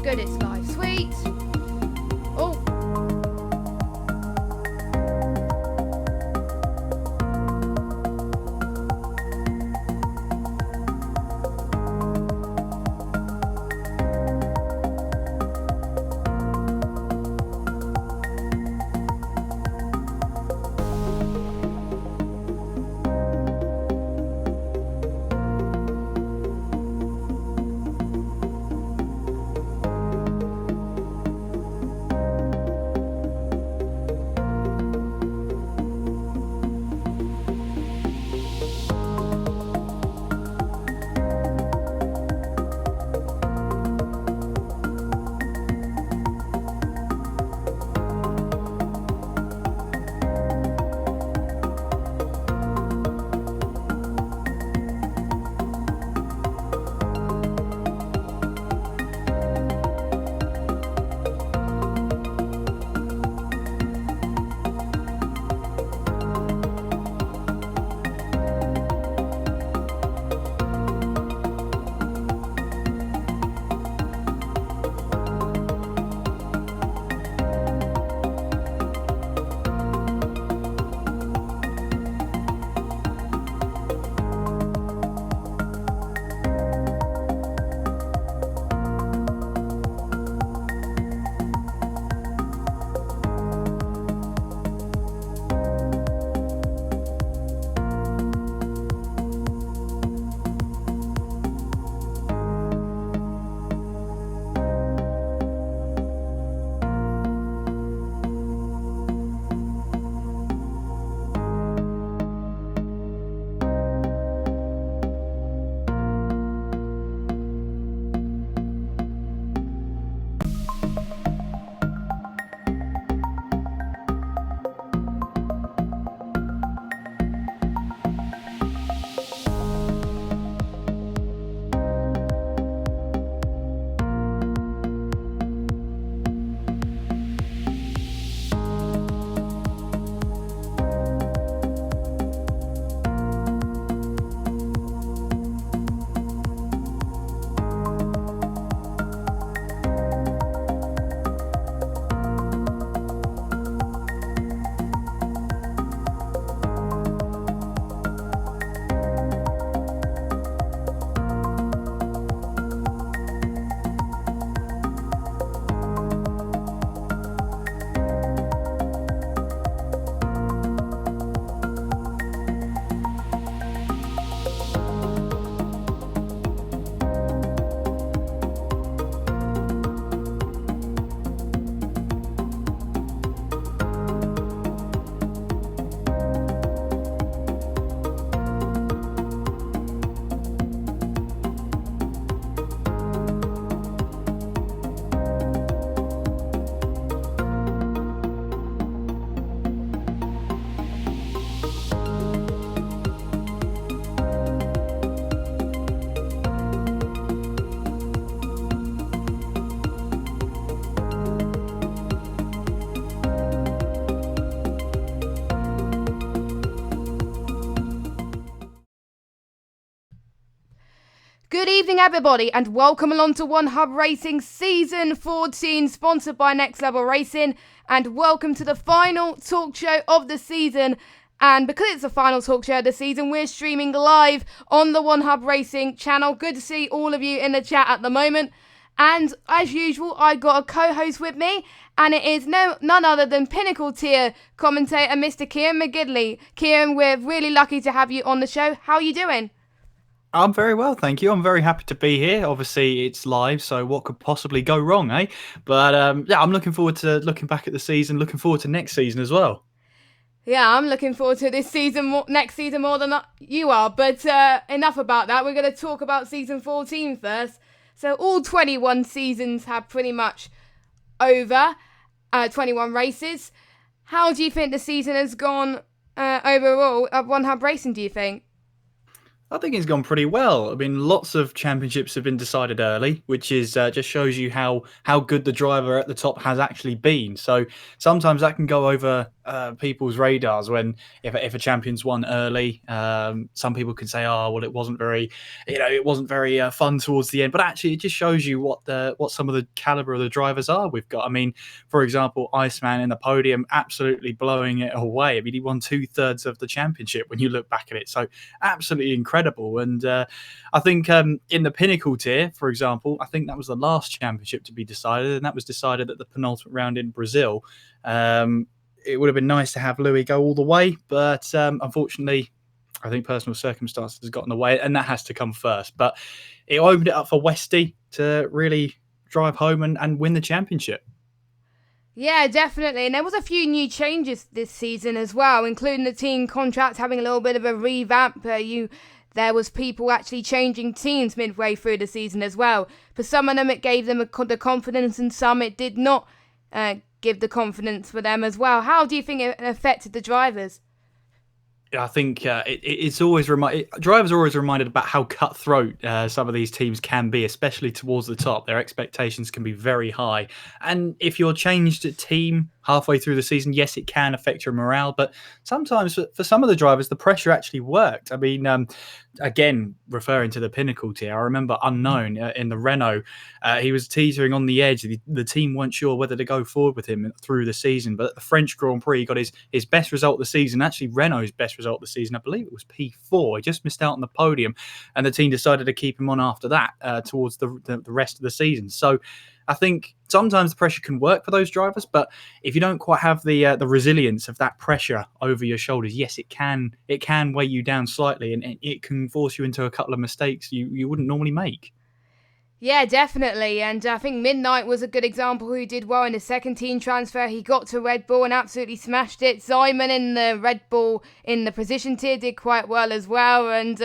good, it's live. Sweet. Oh. Good evening, everybody, and welcome along to One Hub Racing Season 14, sponsored by Next Level Racing, and welcome to the final talk show of the season. And because it's the final talk show of the season, we're streaming live on the One Hub Racing channel. Good to see all of you in the chat at the moment. And as usual, I got a co-host with me, and it is none other than Pinnacle tier commentator, Mr. Kieran McGidley. Kieran, we're really lucky to have you on the show. How are you doing? I'm very well, thank you. I'm very happy to be here. Obviously, it's live, so what could possibly go wrong, eh? But yeah, I'm looking forward to looking back at the season, looking forward to next season as well. Yeah, I'm looking forward to this season, next season more than you are. But enough about that. We're going to talk about season 14 first. So all 21 seasons have pretty much over, 21 races. How do you think the season has gone overall at One Hub Racing, do you think? I think it's gone pretty well. I mean, lots of championships have been decided early, which is just shows you how good the driver at the top has actually been. So sometimes that can go over people's radars when if a champion's won early. Some people can say, "Oh, well, it wasn't very fun towards the end." But actually, it just shows you what some of the caliber of the drivers are we've got. I mean, for example, Iceman in the podium, absolutely blowing it away. I mean, he won 2/3 of the championship when you look back at it. So absolutely incredible. And I think in the pinnacle tier, for example, I think that was the last championship to be decided, and that was decided at the penultimate round in Brazil. It would have been nice to have Louis go all the way, but unfortunately, I think personal circumstances has got in the way, and that has to come first. But it opened it up for Westy to really drive home and win the championship. Yeah, definitely. And there was a few new changes this season as well, including the team contract having a little bit of a revamp. There was people actually changing teams midway through the season as well. For some of them, it gave them the confidence, and some it did not give the confidence for them as well. How do you think it affected the drivers? I think it's always drivers are always reminded about how cutthroat some of these teams can be, especially towards the top. Their expectations can be very high, and if you're changed a team halfway through the season, yes, it can affect your morale. But sometimes, for some of the drivers, the pressure actually worked. I mean, again, referring to the pinnacle tier, I remember Unknown in the Renault. He was teetering on the edge. The team weren't sure whether to go forward with him through the season. But at the French Grand Prix, he got his best result of the season. Actually, Renault's best result of the season. I believe it was P4. He just missed out on the podium, and the team decided to keep him on after that towards the rest of the season. So I think sometimes the pressure can work for those drivers, but if you don't quite have the resilience of that pressure over your shoulders, yes, it can weigh you down slightly, and it can force you into a couple of mistakes you wouldn't normally make. Yeah, definitely. And I think Midnight was a good example who did well in the second team transfer. He got to Red Bull and absolutely smashed it. Simon in the Red Bull in the position tier did quite well as well. And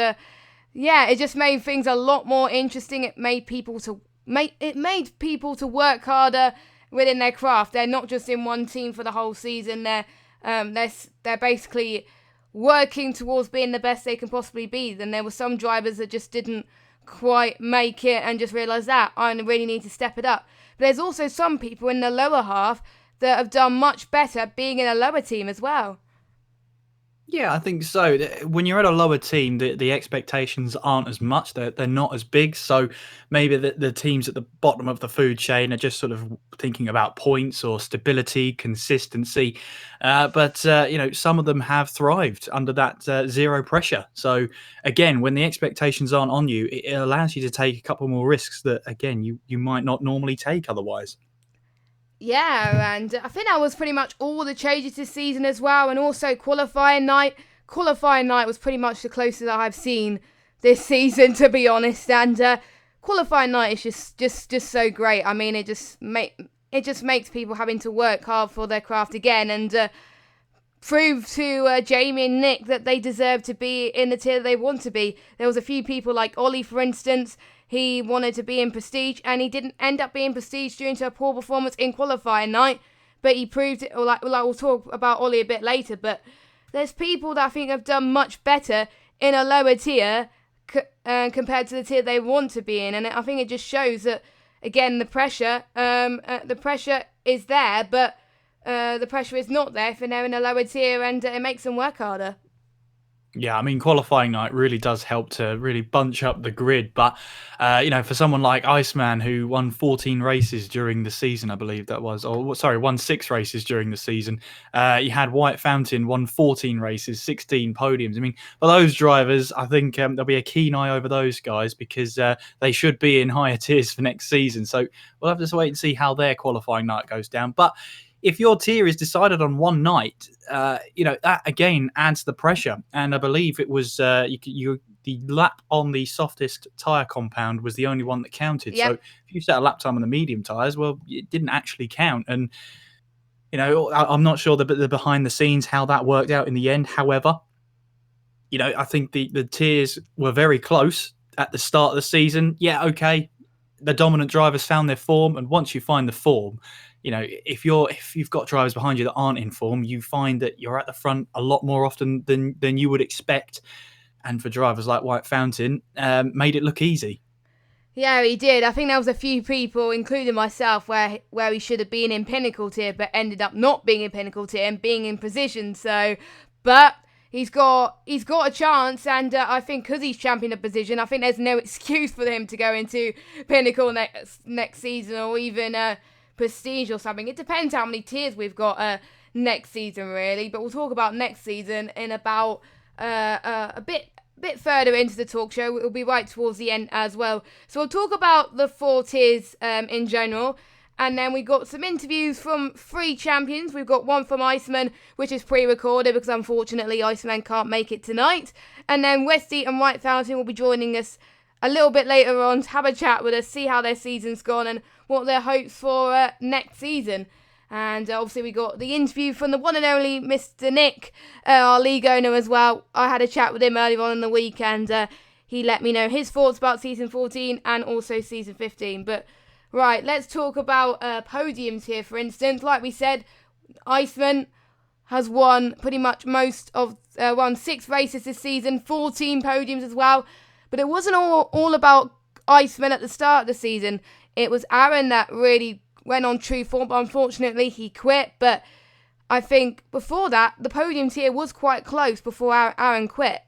yeah, it just made things a lot more interesting. It made people to work harder within their craft. They're not just in one team for the whole season. They're basically working towards being the best they can possibly be. Then there were some drivers that just didn't quite make it and just realised that I really need to step it up. But there's also some people in the lower half that have done much better being in a lower team as well. Yeah, I think so. When you're at a lower team, the expectations aren't as much. They're not as big. So maybe the teams at the bottom of the food chain are just sort of thinking about points or stability, consistency. But some of them have thrived under that zero pressure. So again, when the expectations aren't on you, it allows you to take a couple more risks that again you might not normally take otherwise. Yeah, and I think that was pretty much all the changes this season as well. And also qualifying night. Qualifying night was pretty much the closest I've seen this season, to be honest. And qualifying night is just so great. I mean, it just makes people having to work hard for their craft again, and prove to Jamie and Nick that they deserve to be in the tier they want to be. There was a few people like Ollie, for instance. He wanted to be in Prestige, and he didn't end up being Prestige due to a poor performance in qualifying night. But he proved it. Like we'll talk about Ollie a bit later. But there's people that I think have done much better in a lower tier compared to the tier they want to be in, and I think it just shows that again the pressure is there, but the pressure is not there if they're in a lower tier, and it makes them work harder. Yeah, I mean, qualifying night really does help to really bunch up the grid. But, for someone like Iceman, who won 14 races during the season, I believe that was, or sorry, won 6 races during the season. You had White Fountain, won 14 races, 16 podiums. I mean, for those drivers, I think there'll be a keen eye over those guys because they should be in higher tiers for next season. So we'll have to just wait and see how their qualifying night goes down. But if your tier is decided on one night, that again adds the pressure. And I believe it was the lap on the softest tyre compound was the only one that counted. Yep. So if you set a lap time on the medium tyres, well, it didn't actually count. And I'm not sure the behind the scenes how that worked out in the end. However, I think the tiers were very close at the start of the season. Yeah, okay. The dominant drivers found their form, and once you find the form, if you've got drivers behind you that aren't in form, you find that you're at the front a lot more often than you would expect. and for drivers like White Fountain, made it look easy. Yeah, he did. I think there was a few people, including myself, where he should have been in Pinnacle tier, but ended up not being in Pinnacle tier and being in position. So, but he's got a chance, and I think because he's champion of position, I think there's no excuse for him to go into Pinnacle next season, or even Prestige or something. It depends how many tiers we've got next season, really. But we'll talk about next season in about a bit further into the talk show. It'll be right towards the end as well. So we'll talk about the 4 tiers in general. And then we got some interviews from 3 champions. We've got one from Iceman, which is pre-recorded because unfortunately Iceman can't make it tonight. And then Westy and White Fountain will be joining us a little bit later on to have a chat with us, see how their season's gone and what their hopes for next season. And obviously we got the interview from the one and only Mr. Nick, our league owner as well. I had a chat with him earlier on in the week, and he let me know his thoughts about Season 14 and also Season 15. But, right, let's talk about podiums here, for instance. Like we said, Iceman has won pretty much won 6 races this season, 14 podiums as well. But it wasn't all about Iceman at the start of the season. It was Aaron that really went on true form, but unfortunately he quit. But I think before that, the podium tier was quite close before Aaron quit.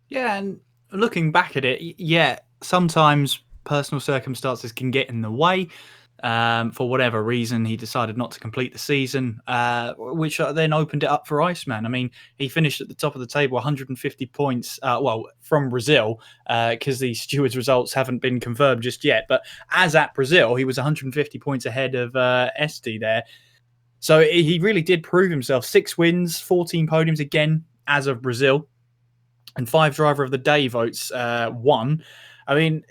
Yeah, and looking back at it, yeah, sometimes personal circumstances can get in the way. For whatever reason, he decided not to complete the season, which then opened it up for Iceman. I mean, he finished at the top of the table, 150 points, from Brazil, because the stewards' results haven't been confirmed just yet. But as at Brazil, he was 150 points ahead of SD there. So he really did prove himself. 6 wins, 14 podiums again as of Brazil, and 5 driver of the day votes won. I mean,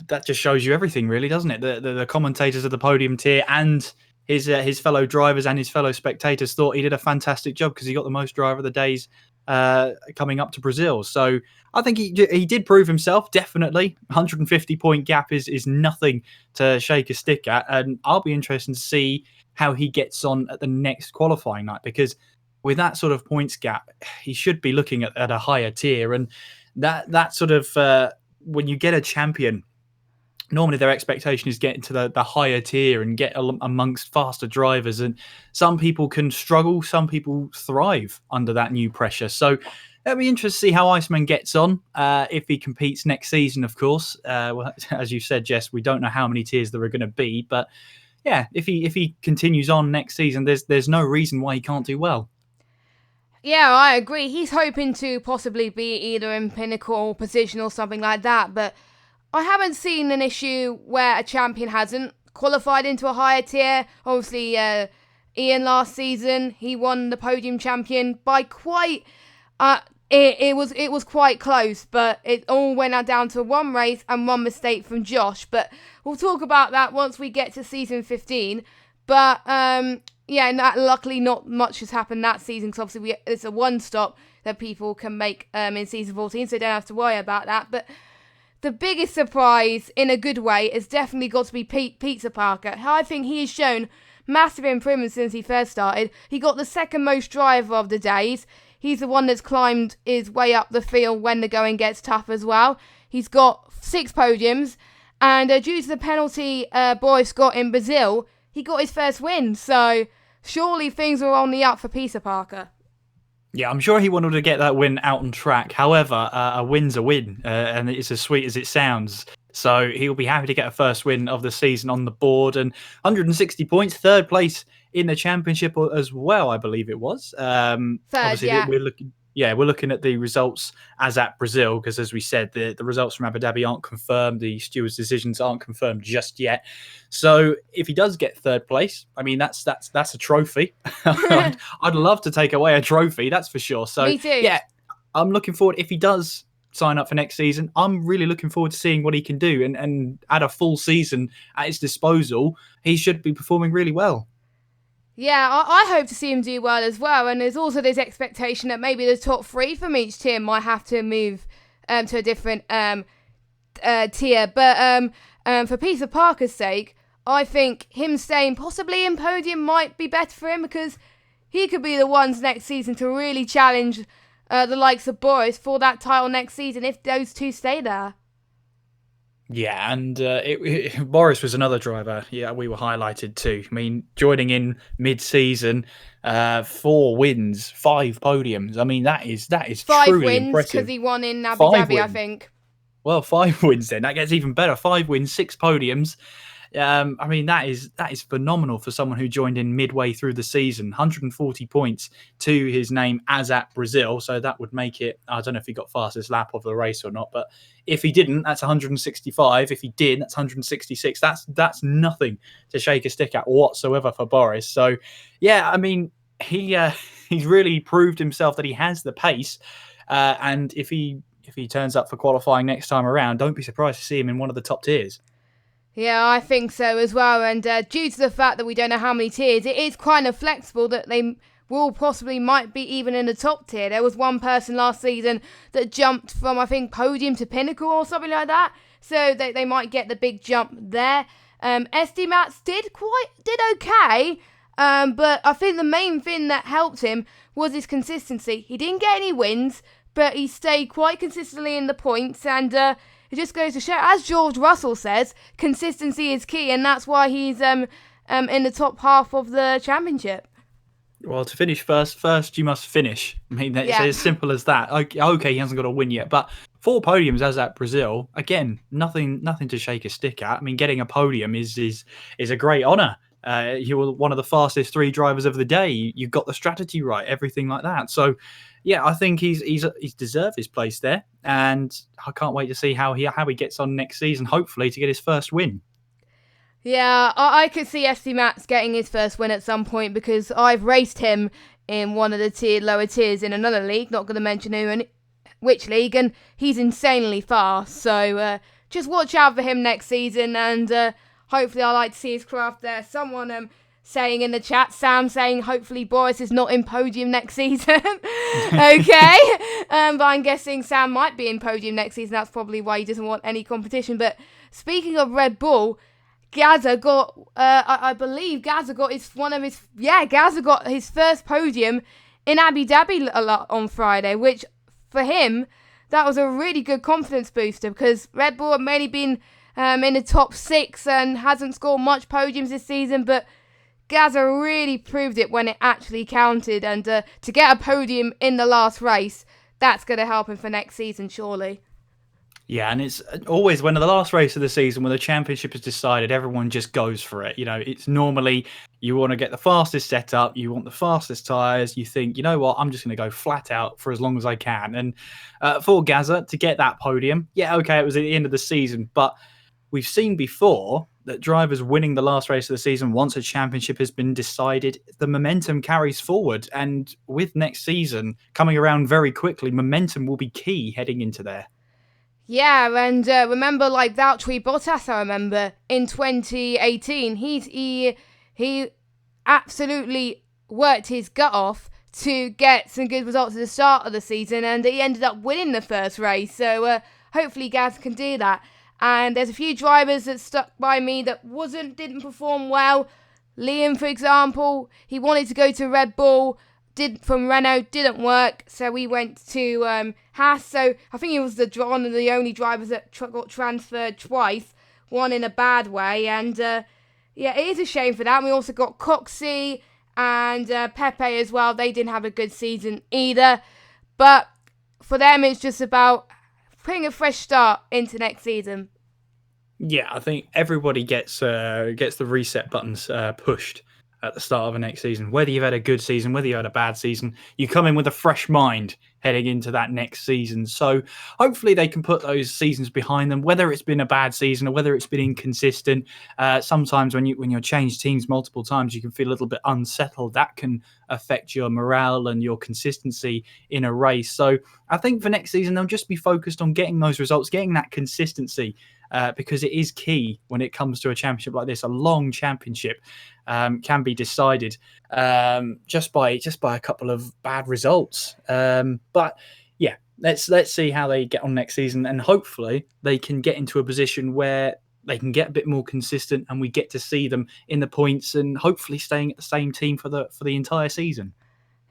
that just shows you everything, really, doesn't it? The commentators of the podium tier and his fellow drivers and his fellow spectators thought he did a fantastic job because he got the most driver of the days coming up to Brazil. So I think he did prove himself, definitely. 150 point gap is nothing to shake a stick at, and I'll be interested to see how he gets on at the next qualifying night, because with that sort of points gap, he should be looking at a higher tier, and that sort of when you get a champion, normally their expectation is getting to the higher tier and get amongst faster drivers. And some people can struggle, some people thrive under that new pressure. So it'll be interesting to see how Iceman gets on if he competes next season, of course. Well, as you said, Jess, we don't know how many tiers there are going to be. But yeah, if he continues on next season, there's no reason why he can't do well. Yeah, I agree. He's hoping to possibly be either in Pinnacle position or something like that, but I haven't seen an issue where a champion hasn't qualified into a higher tier. Obviously, Ian last season, he won the podium champion by quite... It was quite close, but it all went down to one race and one mistake from Josh. But we'll talk about that once we get to Season 15. But... yeah, and luckily not much has happened that season, because obviously it's a one-stop that people can make in Season 14, so don't have to worry about that. But the biggest surprise, in a good way, has definitely got to be Pizza Parker. I think he has shown massive improvement since he first started. He got the second most driver of the days. He's the one that's climbed his way up the field when the going gets tough as well. He's got 6 podiums, and due to the penalty Boris got in Brazil, he got his first win, so... surely things are on the up for Pizza Parker. Yeah, I'm sure he wanted to get that win out on track. However, a win's a win, and it's as sweet as it sounds. So he'll be happy to get a first win of the season on the board, and 160 points, 3rd place in the championship as well, I believe it was. 3rd, yeah. We're looking at the results as at Brazil, because as we said, the results from Abu Dhabi aren't confirmed. The stewards' decisions aren't confirmed just yet. So if he does get 3rd place, I mean, that's a trophy. I'd love to take away a trophy, that's for sure. So me too. Yeah, I'm looking forward. If he does sign up for next season, I'm really looking forward to seeing what he can do. And at a full season at his disposal, he should be performing really well. Yeah, I hope to see him do well as well. And there's also this expectation that maybe the top 3 from each tier might have to move to a different tier. But for Pizza Parker's sake, I think him staying possibly in podium might be better for him, because he could be the ones next season to really challenge the likes of Boris for that title next season if those two stay there. Yeah, and Boris was another driver. Yeah, we were highlighted too. I mean, joining in mid-season, 4 wins, 5 podiums. I mean, that is 5 truly wins because impressive. he won in Abu 5 Dhabi, I wins. think. Well, 5 wins then. That gets even better. 5 wins, 6 podiums. I mean, that is phenomenal for someone who joined in midway through the season. 140 points to his name as at Brazil. So that would make it, I don't know if he got fastest lap of the race or not, but if he didn't, that's 165. If he did, that's 166. That's nothing to shake a stick at whatsoever for Boris. So, yeah, I mean, he's really proved himself that he has the pace. And if he turns up for qualifying next time around, don't be surprised to see him in one of the top tiers. Yeah, I think so as well. And due to the fact that we don't know how many tiers, it is kind of flexible that they will possibly might be even in the top tier. There was one person last season that jumped from, I think, podium to pinnacle or something like that. So they might get the big jump there. SD Mats did okay. But I think the main thing that helped him was his consistency. He didn't get any wins, but he stayed quite consistently in the points, and it just goes to show, as George Russell says, consistency is key, and that's why he's in the top half of the championship. Well, to finish first you must finish. I mean, it's as simple as that. Okay, he hasn't got a win yet, but 4 podiums as at Brazil. Again, nothing to shake a stick at. I mean, getting a podium is a great honour. You were one of the fastest 3 drivers of the day. You got the strategy right, everything like that. So, yeah, I think he's deserved his place there, and I can't wait to see how he gets on next season. Hopefully, to get his first win. Yeah, I could see SD Mats getting his first win at some point because I've raced him in one of the lower tiers in another league. Not going to mention which league, and he's insanely fast. So just watch out for him next season, and hopefully I like to see his craft there. Someone saying in the chat, Sam saying hopefully Boris is not in podium next season. Okay. But I'm guessing Sam might be in podium next season. That's probably why he doesn't want any competition. But speaking of Red Bull, Gazza got, I believe Gazza got Gazza got his first podium in Abu Dhabi on Friday, which for him, that was a really good confidence booster because Red Bull have mainly been in the top 6 and hasn't scored much podiums this season, but Gazza really proved it when it actually counted, and to get a podium in the last race, that's going to help him for next season, surely. Yeah, and it's always when the last race of the season, when the championship is decided, everyone just goes for it. You know, it's normally you want to get the fastest setup, you want the fastest tyres, you think, you know what, I'm just going to go flat out for as long as I can. And for Gazza to get that podium, yeah, okay, it was at the end of the season, but we've seen before that drivers winning the last race of the season, once a championship has been decided, the momentum carries forward. And with next season coming around very quickly, momentum will be key heading into there. Yeah, and remember, like Valtteri Bottas, I remember in 2018, he absolutely worked his gut off to get some good results at the start of the season, and he ended up winning the first race. So hopefully, Gaz can do that. And there's a few drivers that stuck by me that didn't perform well. Liam, for example, he wanted to go to Red Bull. From Renault, didn't work, so we went to Haas. So I think he was one of the only drivers that got transferred twice, one in a bad way, and yeah, it is a shame for that. And we also got Coxey and Pepe as well. They didn't have a good season either, but for them, it's just about putting a fresh start into next season. Yeah, I think everybody gets the reset buttons pushed at the start of the next season. Whether you've had a good season, whether you had a bad season, you come in with a fresh mind heading into that next season. So hopefully they can put those seasons behind them, whether it's been a bad season or whether it's been inconsistent. Sometimes when you change teams multiple times, you can feel a little bit unsettled. That can affect your morale and your consistency in a race. So I think for next season, they'll just be focused on getting those results, getting that consistency, because it is key when it comes to a championship like this. A long championship can be decided just by a couple of bad results. But yeah, let's see how they get on next season, and hopefully they can get into a position where they can get a bit more consistent, and we get to see them in the points, and hopefully staying at the same team for the entire season.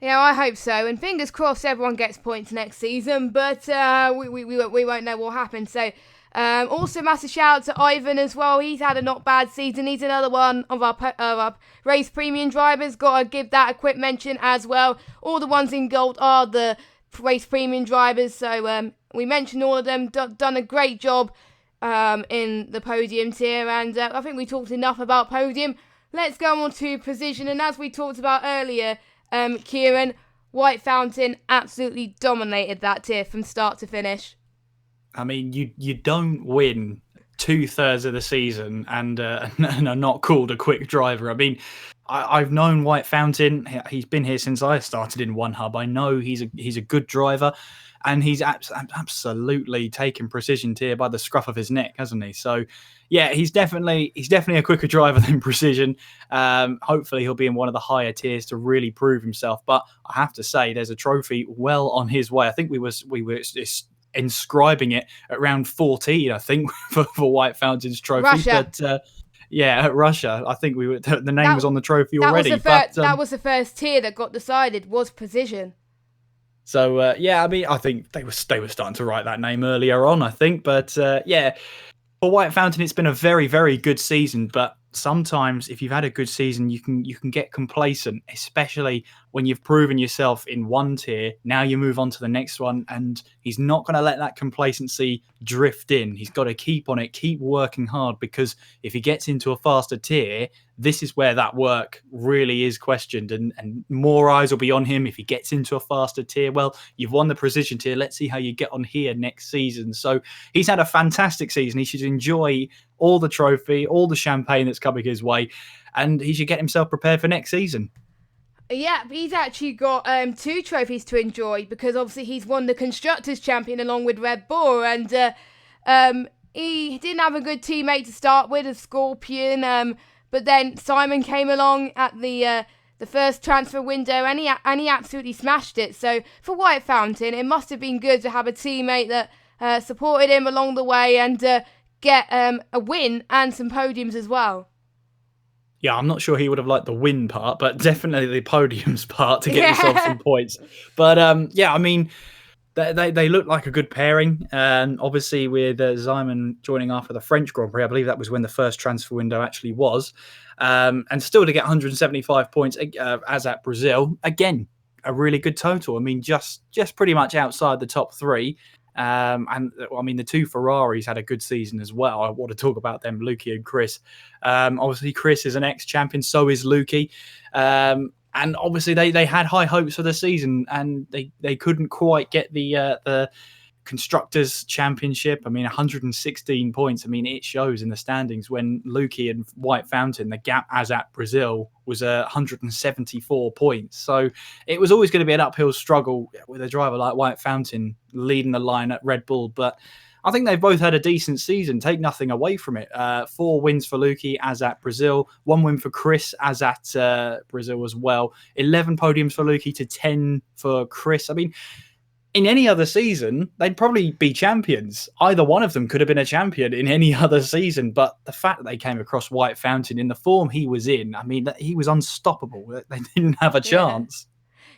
Yeah, I hope so. And fingers crossed everyone gets points next season. But we won't know what happened. So also massive shout out to Ivan as well. He's had a not bad season. He's another one of our race premium drivers. Got to give that a quick mention as well. All the ones in gold are the race premium drivers. So we mentioned all of them. Done a great job in the podium tier. And I think we talked enough about podium. Let's go on to position. And as we talked about earlier, Kieran, White Fountain absolutely dominated that tier from start to finish. I mean, you don't win 2/3 of the season and are not called a quick driver. I mean, I've known White Fountain. He's been here since I started in One Hub. I know he's a good driver, and he's absolutely taken Precision tier by the scruff of his neck, hasn't he? So, yeah, he's definitely a quicker driver than Precision. Hopefully, he'll be in one of the higher tiers to really prove himself. But I have to say, there's a trophy well on his way. I think we were inscribing it at round 14, I think, for White Fountain's trophy. Russia. But yeah, at Russia, I think the name was on the trophy already. That was the first tier that got decided, was Precision. So yeah, I mean, I think they were starting to write that name earlier on, I think. But yeah, for White Fountain, it's been a very, very good season. But sometimes, if you've had a good season, you can get complacent, especially when you've proven yourself in one tier. Now you move on to the next one, and he's not going to let that complacency drift in. He's got to keep on it, keep working hard, because if he gets into a faster tier, this is where that work really is questioned, and more eyes will be on him if he gets into a faster tier. Well, you've won the Precision tier. Let's see how you get on here next season. So he's had a fantastic season. He should enjoy all the trophy, all the champagne that's coming his way, and he should get himself prepared for next season. Yeah, he's actually got 2 trophies to enjoy, because obviously he's won the Constructors' Champion along with Red Bull, and he didn't have a good teammate to start with, a Scorpion, but then Simon came along at the first transfer window, and he absolutely smashed it. So for White Fountain, it must have been good to have a teammate that supported him along the way and get a win and some podiums as well. Yeah, I'm not sure he would have liked the win part, but definitely the podiums part to get himself some points. But yeah, I mean, they look like a good pairing. And obviously, with Simon joining after the French Grand Prix, I believe that was when the first transfer window actually was. And still to get 175 points as at Brazil, again, a really good total. I mean, just pretty much outside the top 3. And I mean, the 2 Ferraris had a good season as well. I want to talk about them, Lukey and Chris. Obviously, Chris is an ex-champion, so is Lukey. And obviously, they had high hopes for the season, and they couldn't quite get the Constructors' Championship. I mean, 116 points. I mean, it shows in the standings when Lukey and White Fountain, the gap as at Brazil was 174 points. So it was always going to be an uphill struggle with a driver like White Fountain leading the line at Red Bull. But I think they've both had a decent season. Take nothing away from it. 4 wins for Lukey as at Brazil. 1 win for Chris as at Brazil as well. 11 podiums for Lukey to 10 for Chris. I mean, in any other season, they'd probably be champions. Either one of them could have been a champion in any other season. But the fact that they came across White Fountain in the form he was in, I mean, he was unstoppable. They didn't have a chance.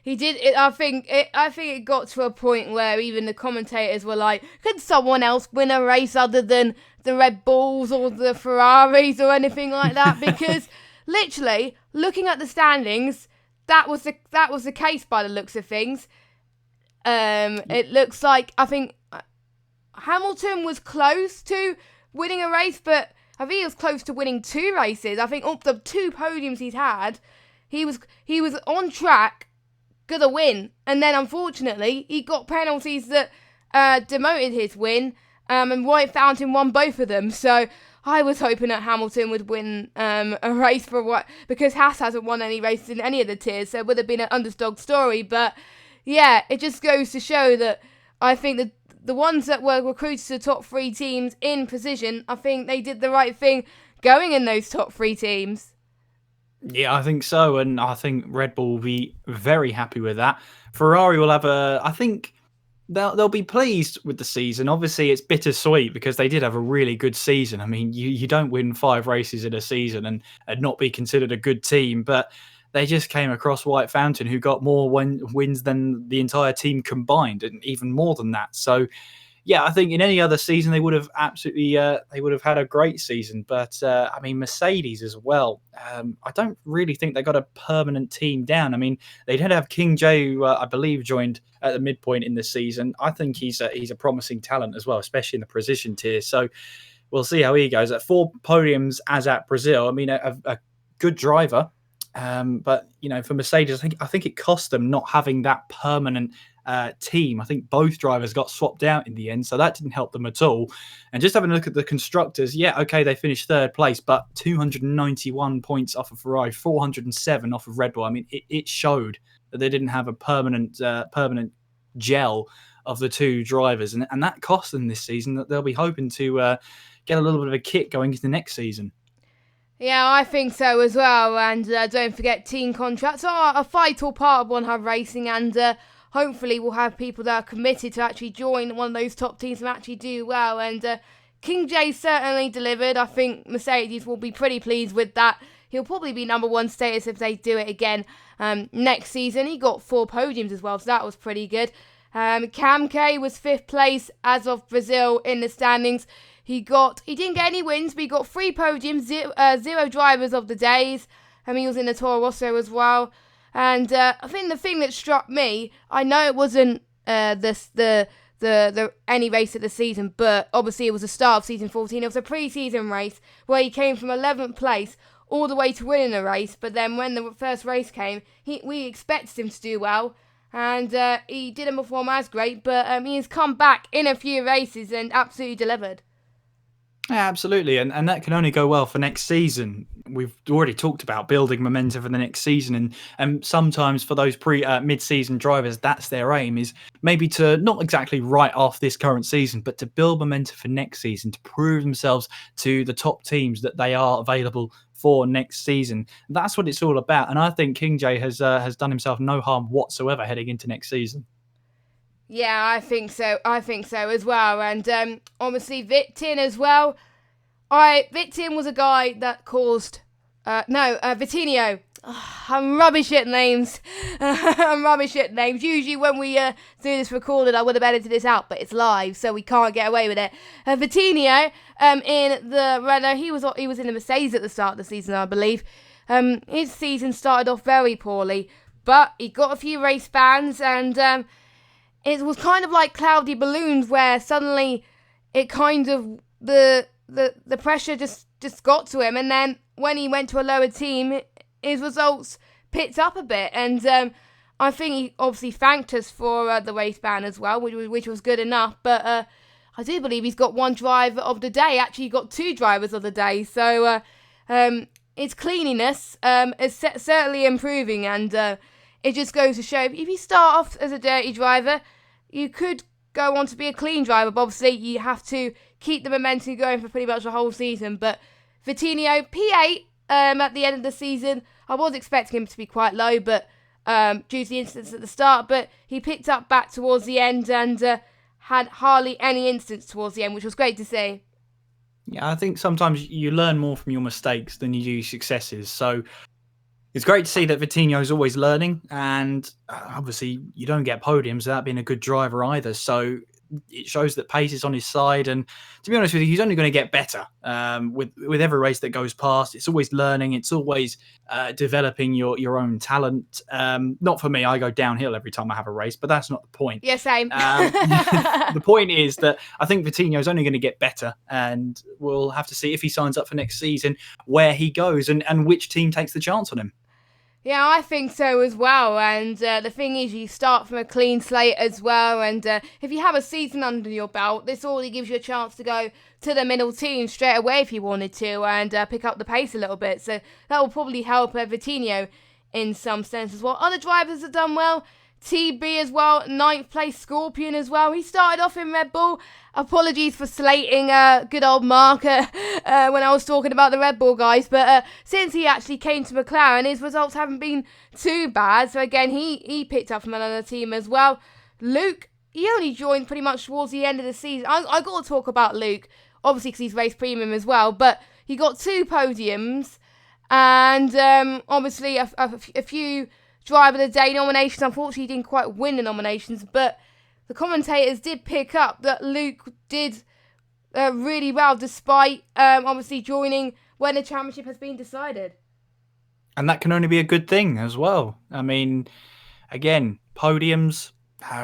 He did. I think it got to a point where even the commentators were like, "Could someone else win a race other than the Red Bulls or the Ferraris or anything like that?" Because literally, looking at the standings, that was the case by the looks of things. It looks like, I think Hamilton was close to winning a race, but I think he was close to winning 2 races. I think up the 2 podiums he's had, he was on track, gonna win, and then unfortunately he got penalties that demoted his win, and White Fountain won both of them. So I was hoping that Hamilton would win a race for what, because Haas hasn't won any races in any of the tiers, so it would have been an underdog story. But yeah, it just goes to show that I think that the ones that were recruited to the top 3 teams in Precision, I think they did the right thing going in those top 3 teams. Yeah, I think so. And I think Red Bull will be very happy with that. Ferrari will have I think they'll be pleased with the season. Obviously, it's bittersweet because they did have a really good season. I mean, you don't win 5 races in a season and not be considered a good team. But they just came across White Fountain, who got more wins than the entire team combined, and even more than that. So yeah, I think in any other season they would have absolutely they would have had a great season. But I mean, Mercedes as well. I don't really think they got a permanent team down. I mean, they did have King J, who I believe joined at the midpoint in the season. I think he's a promising talent as well, especially in the precision tier. So we'll see how he goes. At 4 podiums as at Brazil, I mean, a good driver. But for Mercedes, I think it cost them not having that permanent team. I think both drivers got swapped out in the end, so that didn't help them at all. And just having a look at the constructors, yeah, okay, they finished 3rd place, but 291 points off of Ferrari, 407 off of Red Bull. I mean, it showed that they didn't have a permanent gel of the 2 drivers, and that cost them this season. That they'll be hoping to get a little bit of a kick going into the next season. Yeah, I think so as well. And don't forget, team contracts are a vital part of One Hub Racing, and hopefully we'll have people that are committed to actually join one of those top teams and actually do well. And King J certainly delivered. I think Mercedes will be pretty pleased with that. He'll probably be number 1 status if they do it again next season. He got 4 podiums as well, so that was pretty good. Cam K was 5th place as of Brazil in the standings. He didn't get any wins, but he got 3 podiums, 0 drivers of the days. He was in the Toro Rosso as well. And I think the thing that struck me, I know it wasn't the any race of the season, but obviously it was the start of season 14. It was a pre-season race where he came from 11th place all the way to winning the race. But then when the first race came, we expected him to do well. And he didn't perform as great, but he has come back in a few races and absolutely delivered. Yeah, absolutely, and that can only go well for next season. We've already talked about building momentum for the next season, and sometimes for those mid-season drivers, that's their aim, is maybe to not exactly write off this current season, but to build momentum for next season, to prove themselves to the top teams that they are available for next season. That's what it's all about, and I think King J has done himself no harm whatsoever heading into next season. Yeah, I think so. I think so as well. And obviously Vitin as well. Vitin was a guy that caused... Vitinho. I'm rubbish at names. Usually when we do this recorded, I would have edited this out, but it's live, so we can't get away with it. Vitinho, in the Renault, he was in the Mercedes at the start of the season, I believe. His season started off very poorly, but he got a few race bans, and it was kind of like cloudy balloons, where suddenly it kind of the pressure just got to him, and then when he went to a lower team, his results picked up a bit. And I think he obviously thanked us for the race ban as well, which was good enough. But I do believe he's got 1 driver of the day. Actually, he got 2 drivers of the day. So his cleanliness is certainly improving, and it just goes to show, if you start off as a dirty driver, you could go on to be a clean driver, but obviously you have to keep the momentum going for pretty much the whole season. But Vitinho, P8 at the end of the season. I was expecting him to be quite low, but due to the incidents at the start, but he picked up back towards the end and had hardly any incidents towards the end, which was great to see. Yeah, I think sometimes you learn more from your mistakes than you do successes. So it's great to see that Vitinho is always learning, and obviously you don't get podiums without being a good driver either. So it shows that pace is on his side, and to be honest with you, he's only going to get better with every race that goes past. It's always learning. It's always developing your own talent. Not for me. I go downhill every time I have a race, but that's not the point. Yeah, same. The point is that I think Vitinho is only going to get better, and we'll have to see if he signs up for next season, where he goes, and which team takes the chance on him. Yeah, I think so as well. And the thing is, you start from a clean slate as well. And if you have a season under your belt, this already gives you a chance to go to the middle team straight away if you wanted to, and pick up the pace a little bit. So that will probably help Vitinho in some sense as well. Other drivers have done well. TB as well, 9th place Scorpion as well. He started off in Red Bull. Apologies for slating good old Mark when I was talking about the Red Bull guys, but since he actually came to McLaren, his results haven't been too bad. So again, he picked up from another team as well. Luke, he only joined pretty much towards the end of the season. I got to talk about Luke, obviously because he's race premium as well, but he got 2 podiums. And obviously a few Driver of the Day nominations. Unfortunately, he didn't quite win the nominations, but the commentators did pick up that Luke did really well, despite obviously joining when the championship has been decided. And that can only be a good thing as well. I mean, again, podiums,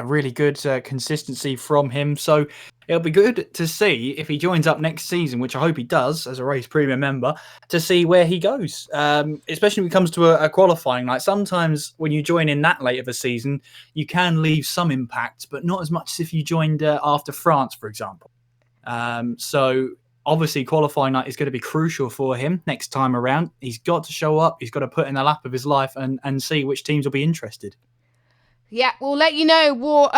really good consistency from him. So it'll be good to see if he joins up next season, which I hope he does as a race premium member, to see where he goes, especially when it comes to a qualifying. Like sometimes when you join in that late of a season, you can leave some impact, but not as much as if you joined after France, for example. So obviously qualifying night is going to be crucial for him next time around. He's got to show up. He's got to put in the lap of his life and see which teams will be interested. Yeah, we'll let you know what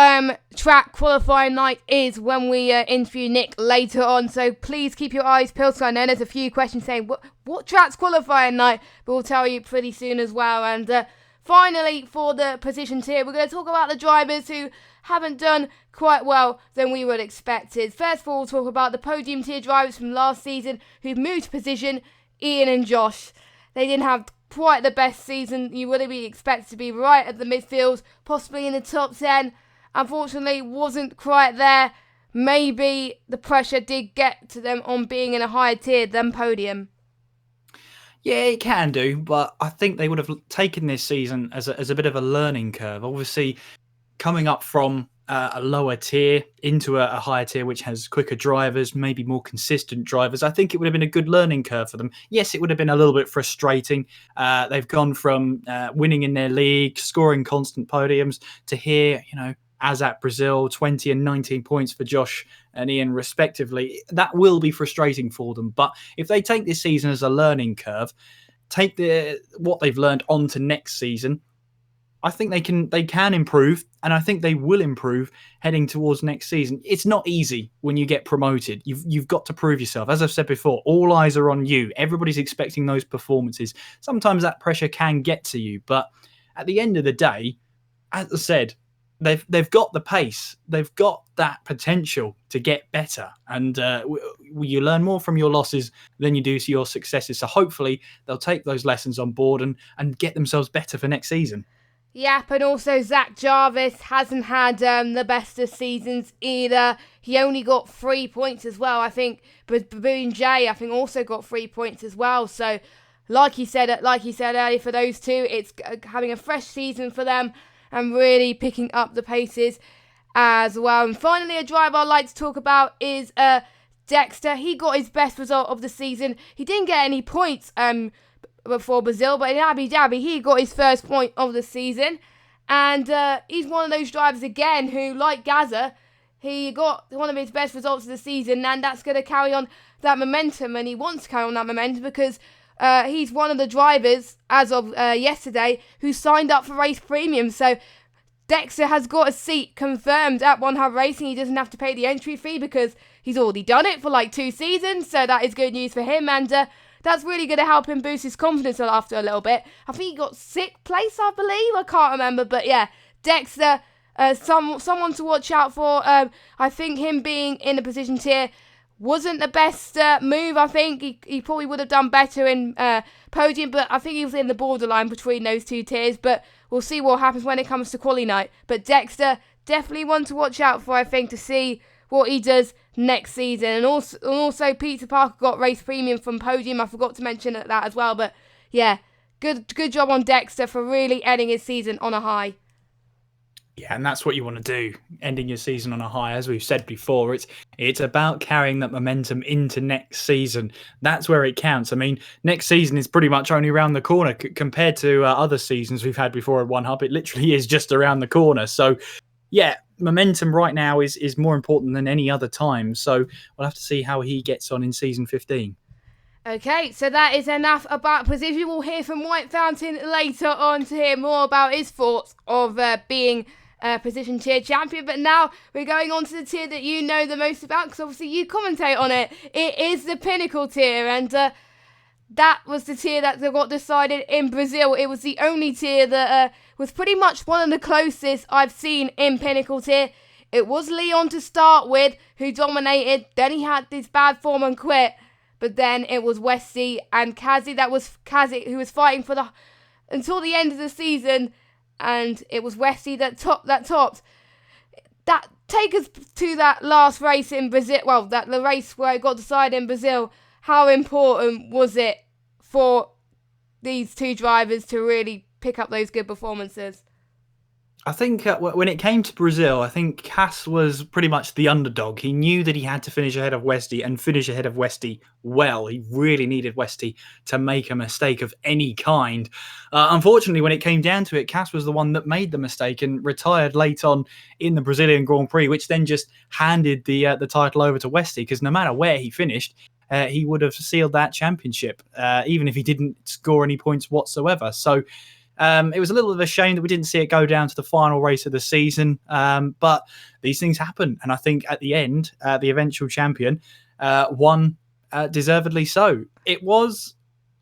track qualifying night is when we interview Nick later on. So please keep your eyes peeled. So I know there's a few questions saying, what track's qualifying night? But we'll tell you pretty soon as well. And finally, for the positions here, we're going to talk about the drivers who haven't done quite well than we would expected. First of all, we'll talk about the podium tier drivers from last season who've moved position, Ian and Josh. They didn't have quite the best season. You would be expected to be right at the midfield, possibly in the top 10. Unfortunately, wasn't quite there. Maybe the pressure did get to them on being in a higher tier than podium. Yeah, it can do, but I think they would have taken this season as a bit of a learning curve. Obviously, coming up from a lower tier into a higher tier, which has quicker drivers, maybe more consistent drivers, I think it would have been a good learning curve for them. Yes, it would have been a little bit frustrating. They've gone from winning in their league, scoring constant podiums, to here, as at Brazil, 20 and 19 points for Josh and Ian respectively. That will be frustrating for them. But if they take this season as a learning curve, take what they've learned on to next season, I think they can improve, and I think they will improve heading towards next season. It's not easy when you get promoted. You've got to prove yourself. As I've said before, all eyes are on you. Everybody's expecting those performances. Sometimes that pressure can get to you, but at the end of the day, as I said, they've got the pace. They've got that potential to get better, and you learn more from your losses than you do to your successes. So hopefully they'll take those lessons on board and get themselves better for next season. Yep, and also Zach Jarvis hasn't had the best of seasons either. He only got 3 points as well. I think Baboon J, also got 3 points as well. So, like you said earlier, for those two, it's having a fresh season for them and really picking up the paces as well. And finally, a driver I'd like to talk about is Dexter. He got his best result of the season. He didn't get any points before Brazil, but in Abu Dhabi he got his first point of the season, and he's one of those drivers again who, like Gaza, he got one of his best results of the season, and that's going to carry on that momentum, and he wants to carry on that momentum because he's one of the drivers as of yesterday who signed up for race premium. So Dexter has got a seat confirmed at One Hub Racing. He doesn't have to pay the entry fee because he's already done it for like 2 seasons, so that is good news for him, and that's really going to help him boost his confidence after a little bit. I think he got 6th place, I believe. I can't remember. But yeah, Dexter, someone to watch out for. I think him being in the position tier wasn't the best move. I think he probably would have done better in podium, but I think he was in the borderline between those 2 tiers. But we'll see what happens when it comes to quali night. But Dexter, definitely one to watch out for, I think, to see what he does next season. And also Peter Parker got race premium from podium. I forgot to mention that as well. But yeah, good job on Dexter for really ending his season on a high. Yeah, and that's what you want to do, ending your season on a high. As we've said before, it's about carrying that momentum into next season. That's where it counts. I mean, next season is pretty much only around the corner compared to other seasons we've had before at One Hub. It literally is just around the corner. So yeah, momentum right now is more important than any other time. So we'll have to see how he gets on in season 15. Okay, so that is enough about position. We'll hear from White Fountain later on to hear more about his thoughts of being position tier champion. But now we're going on to the tier that you know the most about, because obviously you commentate on it. It is the Pinnacle tier, and that was the tier that got decided in Brazil. It was the only tier that was pretty much one of the closest I've seen in Pinnacle tier. It was Leon to start with, who dominated. Then he had this bad form and quit. but then it was Westy and Kazi. That was Kazi who was fighting for until the end of the season, and it was Westy that topped. That take us to that last race in Brazil. Well, the race where it got decided in Brazil. How important was it for these two drivers to really pick up those good performances? I think when it came to Brazil, I think Cass was pretty much the underdog. He knew that he had to finish ahead of Westy and finish ahead of Westy well. He really needed Westy to make a mistake of any kind. Unfortunately, when it came down to it, Cass was the one that made the mistake and retired late on in the Brazilian Grand Prix, which then just handed the title over to Westy, because no matter where he finished, he would have sealed that championship, even if he didn't score any points whatsoever. So it was a little bit of a shame that we didn't see it go down to the final race of the season, but these things happen. And I think at the end, the eventual champion won deservedly so. It was,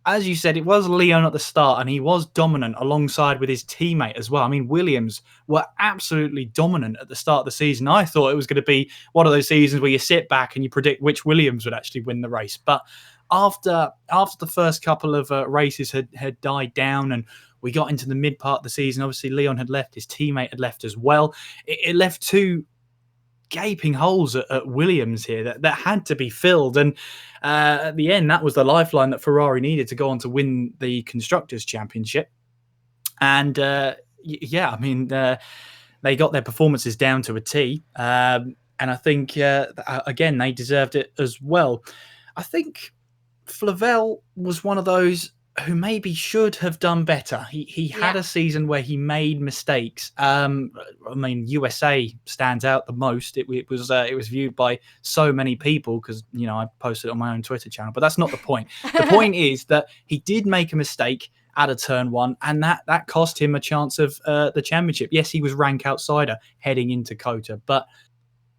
as you said, it was Leon at the start, and he was dominant alongside with his teammate as well. I mean, Williams were absolutely dominant at the start of the season. I thought it was going to be one of those seasons where you sit back and you predict which Williams would actually win the race. But after the first couple of races had died down and we got into the mid part of the season, obviously Leon had left, his teammate had left as well. It left two gaping holes at Williams here that had to be filled. And at the end, that was the lifeline that Ferrari needed to go on to win the Constructors' Championship. And yeah, I mean, they got their performances down to a T. And I think, again, they deserved it as well. I think Flavel was one of those who maybe should have done better. He had a season where he made mistakes. I mean, USA stands out the most. It was viewed by so many people because, you know, I posted it on my own Twitter channel, but that's not the point. The point is that he did make a mistake at a turn one, and that cost him a chance of the championship. Yes, he was rank outsider heading into COTA, but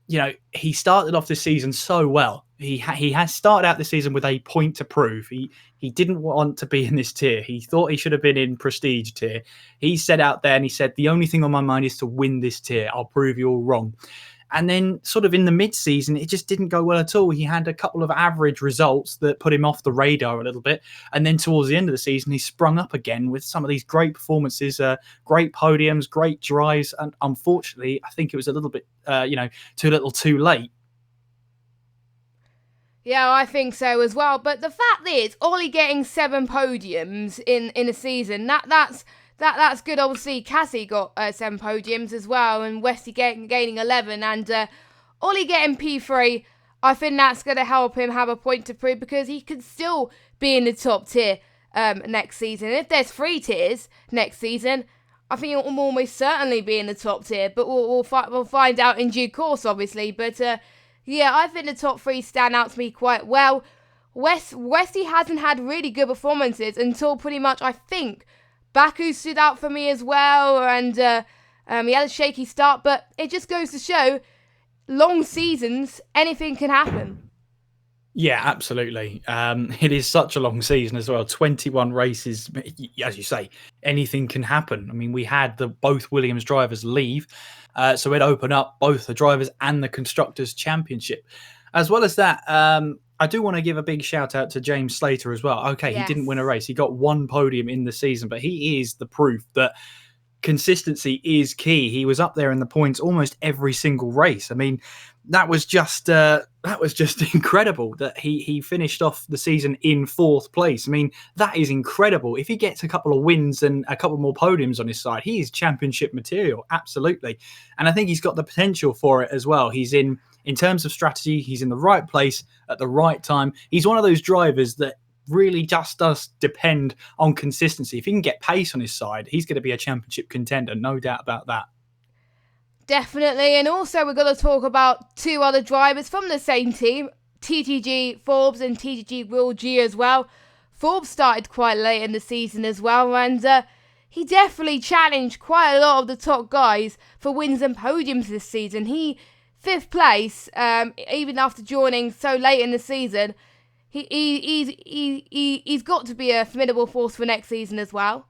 you know, he started off this season so well. He has started out this season with a point to prove. He didn't want to be in this tier. He thought he should have been in prestige tier. He set out there and he said, the only thing on my mind is to win this tier. I'll prove you all wrong. And then sort of in the mid-season, it just didn't go well at all. He had a couple of average results that put him off the radar a little bit. And then towards the end of the season, he sprung up again with some of these great performances, great podiums, great drives. And unfortunately, I think it was a little bit, too little too late. Yeah, I think so as well. But the fact is, Ollie getting 7 podiums in a season, that's good. Obviously, Cassie got 7 podiums as well, and Westy gaining 11, and Ollie getting P3. I think that's going to help him have a point to prove because he could still be in the top tier next season. If there's 3 tiers next season, I think it will almost certainly be in the top tier. But we'll find out in due course, obviously. But yeah, I think the top 3 stand out to me quite well. Westy hasn't had really good performances until pretty much, I think, Baku stood out for me as well, and he had a shaky start, but it just goes to show, long seasons, anything can happen. Yeah, absolutely. It is such a long season as well. 21 races, as you say, anything can happen. I mean, we had both Williams drivers leave, so it opened up both the drivers and the Constructors' Championship. As well as that, I do want to give a big shout out to James Slater as well. Okay, yes. He didn't win a race. He got 1 podium in the season, but he is the proof that consistency is key. He was up there in the points almost every single race. I mean, that was just incredible that he finished off the season in 4th place. I mean, that is incredible. If he gets a couple of wins and a couple more podiums on his side, he is championship material, absolutely. And I think he's got the potential for it as well. He's in terms of strategy, he's in the right place at the right time. He's one of those drivers that really just does depend on consistency. If he can get pace on his side, he's going to be a championship contender, no doubt about that. Definitely. And also we're going to talk about 2 other drivers from the same team, TTG Forbes and TTG Will G as well. Forbes started quite late in the season as well, and he definitely challenged quite a lot of the top guys for wins and podiums this season. He 5th place, even after joining so late in the season. He's got to be a formidable force for next season as well.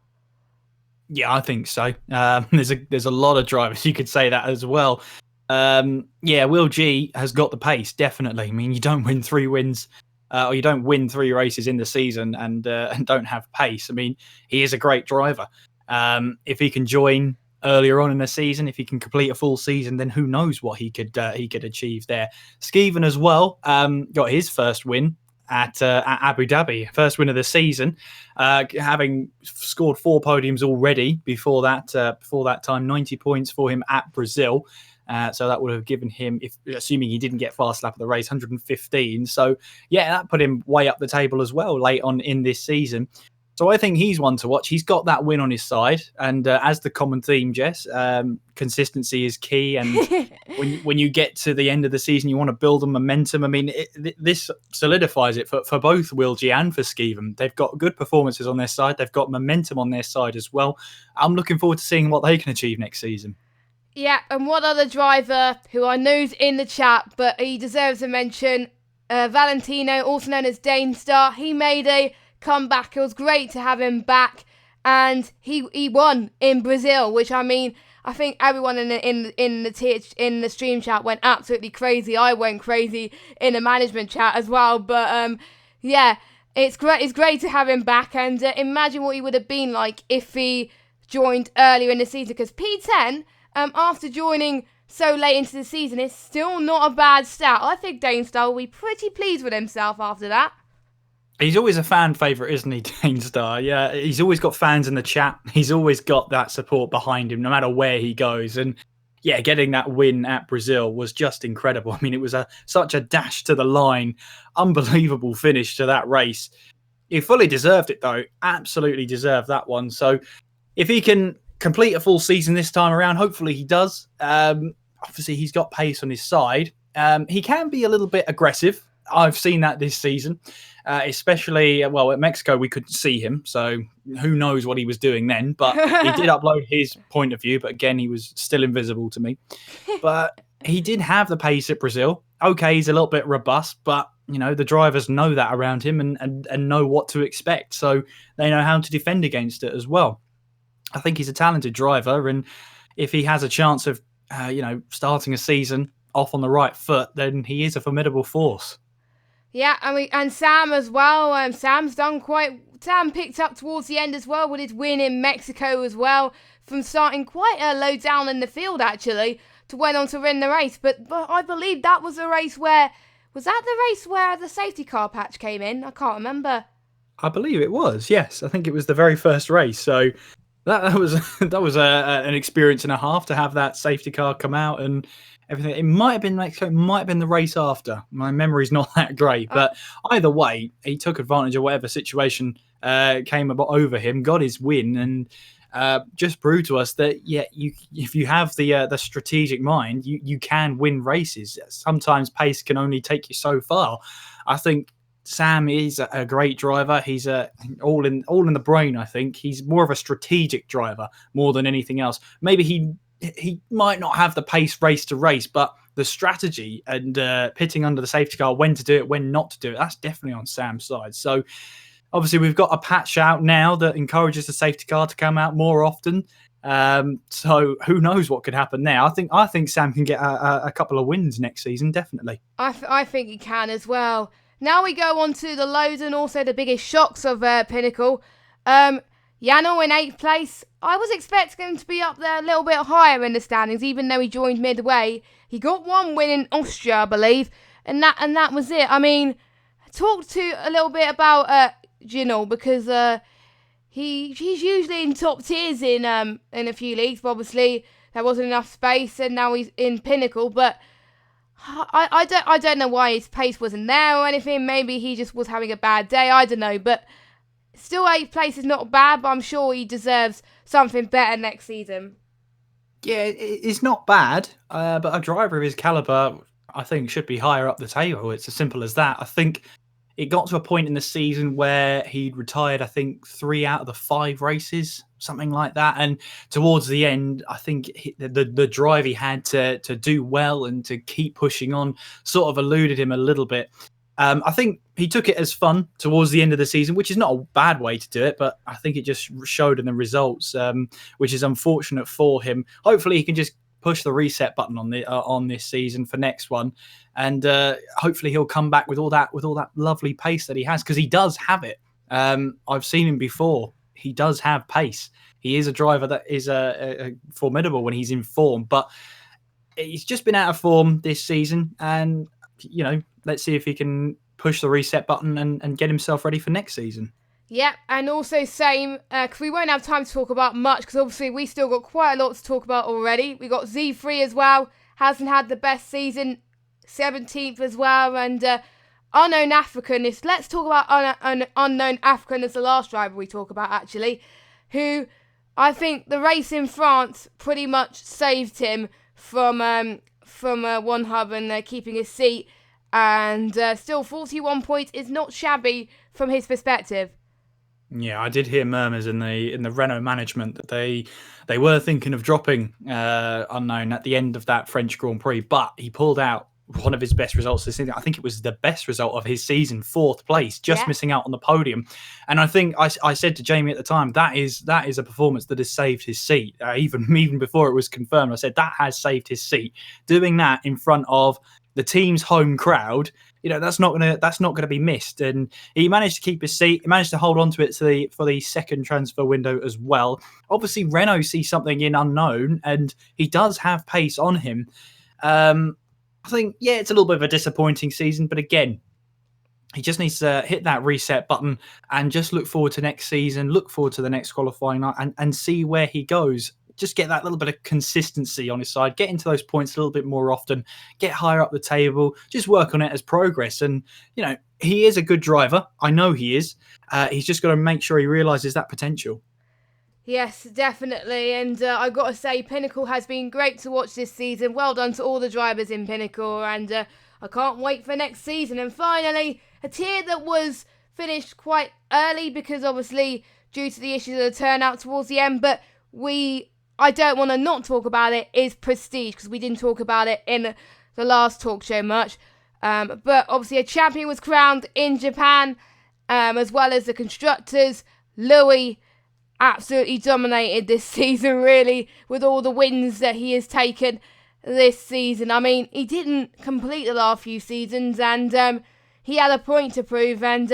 Yeah, I think so. There's a lot of drivers you could say that as well. Yeah, Will G has got the pace, definitely. I mean, you don't win 3 wins or you don't win 3 races in the season and don't have pace. I mean, he is a great driver. If he can join earlier on in the season, if he can complete a full season, then who knows what he could achieve there. Skeven as well got his first win at Abu Dhabi, first win of the season, having scored 4 podiums already before that time, 90 points for him at Brazil. So that would have given him, if assuming he didn't get fast lap of the race, 115. So yeah, that put him way up the table as well late on in this season. So I think he's one to watch. He's got that win on his side, and as the common theme, Jess, consistency is key. And when you get to the end of the season, you want to build on momentum. I mean, this solidifies it for both Will G and for Skeven. They've got good performances on their side. They've got momentum on their side as well. I'm looking forward to seeing what they can achieve next season. Yeah, and one other driver who I know's in the chat, but he deserves a mention, Valentino, also known as Danestar. He made a comeback. It was great to have him back, and he won in Brazil, which, I mean, I think everyone in the stream chat went absolutely crazy. I went crazy in the management chat as well. But yeah, it's great. It's great to have him back, and imagine what he would have been like if he joined earlier in the season. Because P10, after joining so late into the season, is still not a bad stat. I think Danestar will be pretty pleased with himself after that. He's always a fan favourite, isn't he, Danestar? Yeah, he's always got fans in the chat. He's always got that support behind him, no matter where he goes. And yeah, getting that win at Brazil was just incredible. I mean, it was such a dash to the line, unbelievable finish to that race. He fully deserved it, though. Absolutely deserved that one. So if he can complete a full season this time around, hopefully he does. Obviously, he's got pace on his side. He can be a little bit aggressive. I've seen that this season. Especially, well, at Mexico, we couldn't see him, so who knows what he was doing then. But he did upload his point of view, but again, he was still invisible to me. But he did have the pace at Brazil. Okay, he's a little bit robust, but, you know, the drivers know that around him and know what to expect, so they know how to defend against it as well. I think he's a talented driver, and if he has a chance of, starting a season off on the right foot, then he is a formidable force. Yeah, and Sam as well. Sam picked up towards the end as well with his win in Mexico as well, from starting quite low down in the field actually to went on to win the race. But I believe that was the race where the safety car patch came in. I can't remember. I believe it was. Yes, I think it was the very first race. So that was an experience and a half to have that safety car come out and everything. It might have been Mexico, it might have been the race after. My memory's not that great, but either way, he took advantage of whatever situation came over him, got his win, and just proved to us that if you have the strategic mind, you can win races. Sometimes pace can only take you so far. I think Sam is a great driver. He's all in the brain. I think he's more of a strategic driver more than anything else. Maybe he might not have the pace race to race, but the strategy and pitting under the safety car, when to do it, when not to do it, that's definitely on Sam's side. So obviously we've got a patch out now that encourages the safety car to come out more often. So who knows what could happen there. I think Sam can get a couple of wins next season, definitely. I think he can as well. Now we go on to the lows and also the biggest shocks of Pinnacle. Yano in 8th place. I was expecting him to be up there a little bit higher in the standings, even though he joined midway. He got one win in Austria, I believe, and that was it. I mean, talk to a little bit about Ginal, because he's usually in top tiers in a few leagues, but obviously there wasn't enough space, and now he's in Pinnacle. But I don't know why his pace wasn't there or anything. Maybe he just was having a bad day. I don't know, but still 8th place is not bad, but I'm sure he deserves something better next season. Yeah, it's not bad, but a driver of his caliber, I think, should be higher up the table. It's as simple as that. I think it got to a point in the season where he'd retired, I think, 3 out of the 5 races, something like that. And towards the end, I think the drive he had to do well and to keep pushing on sort of eluded him a little bit. I think he took it as fun towards the end of the season, which is not a bad way to do it, but I think it just showed in the results, which is unfortunate for him. Hopefully he can just push the reset button on this season for next one, and hopefully he'll come back with all that lovely pace that he has, because he does have it. I've seen him before. He does have pace. He is a driver that is formidable when he's in form, but he's just been out of form this season. And let's see if he can push the reset button and get himself ready for next season. Yep, and also same, because we won't have time to talk about much, because obviously we still got quite a lot to talk about already. We got Z3 as well, hasn't had the best season, 17th as well, and Unknown African. Let's talk about Unknown African as the last driver we talk about, actually, who I think the race in France pretty much saved him from one hub and keeping his seat, and still 41 points is not shabby from his perspective. Yeah, I did hear murmurs in the Renault management that they were thinking of dropping Unknown at the end of that French Grand Prix, but he pulled out one of his best results this season. I think it was the best result of his season, 4th place, just missing out on the podium. And I think I said to Jamie at the time, that is a performance that has saved his seat. Even before it was confirmed, I said that has saved his seat. Doing that in front of the team's home crowd, that's not gonna be missed. And he managed to keep his seat. He managed to hold on to it for the second transfer window as well. Obviously, Renault sees something in Unknown, and he does have pace on him. I think, it's a little bit of a disappointing season, but again, he just needs to hit that reset button and just look forward to next season, look forward to the next qualifying night, and see where he goes. Just get that little bit of consistency on his side, get into those points a little bit more often, get higher up the table, just work on it as progress. And, he is a good driver. I know he is. He's just got to make sure he realises that potential. Yes, definitely. And I've got to say, Pinnacle has been great to watch this season. Well done to all the drivers in Pinnacle. And I can't wait for next season. And finally, a tier that was finished quite early because obviously due to the issues of the turnout towards the end. But I don't want to not talk about it, is Prestige, because we didn't talk about it in the last talk show much. But obviously a champion was crowned in Japan, as well as the constructors. Louis absolutely dominated this season, really, with all the wins that he has taken this season. I mean, he didn't complete the last few seasons, and he had a point to prove, and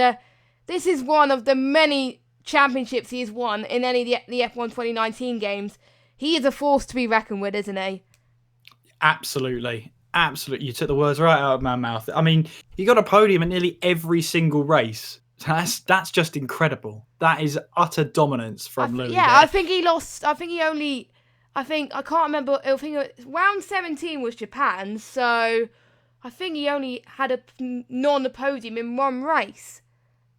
this is one of the many championships he has won in any of the F1 2019 games. He is a force to be reckoned with, isn't he? Absolutely. You took the words right out of my mouth. I mean, he got a podium in nearly every single race. That's just incredible. That is utter dominance from Louis. Yeah, there. I think he lost. I can't remember. I think round 17 was Japan, so I think he only had a non-podium in one race.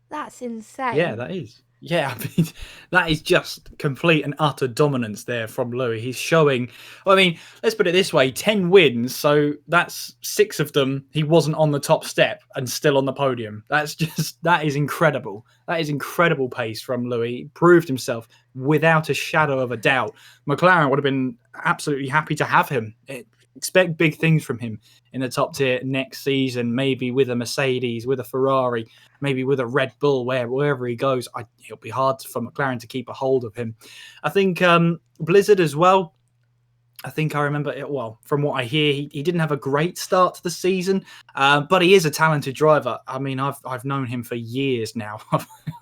That's insane. Yeah, that is. Yeah, I mean, that is just complete and utter dominance there from Louis. He's showing, let's put it this way, 10 wins, so that's 6 of them he wasn't on the top step and still on the podium. That is incredible. That is incredible pace from Louis. He proved himself without a shadow of a doubt. McLaren would have been absolutely happy to have him. Expect big things from him in the top tier next season, maybe with a Mercedes, with a Ferrari, maybe with a Red Bull, wherever he goes. It'll be hard for McLaren to keep a hold of him. I think Blizzard as well. I think I remember it well. From what I hear, he didn't have a great start to the season, but he is a talented driver. I mean, I've known him for years now.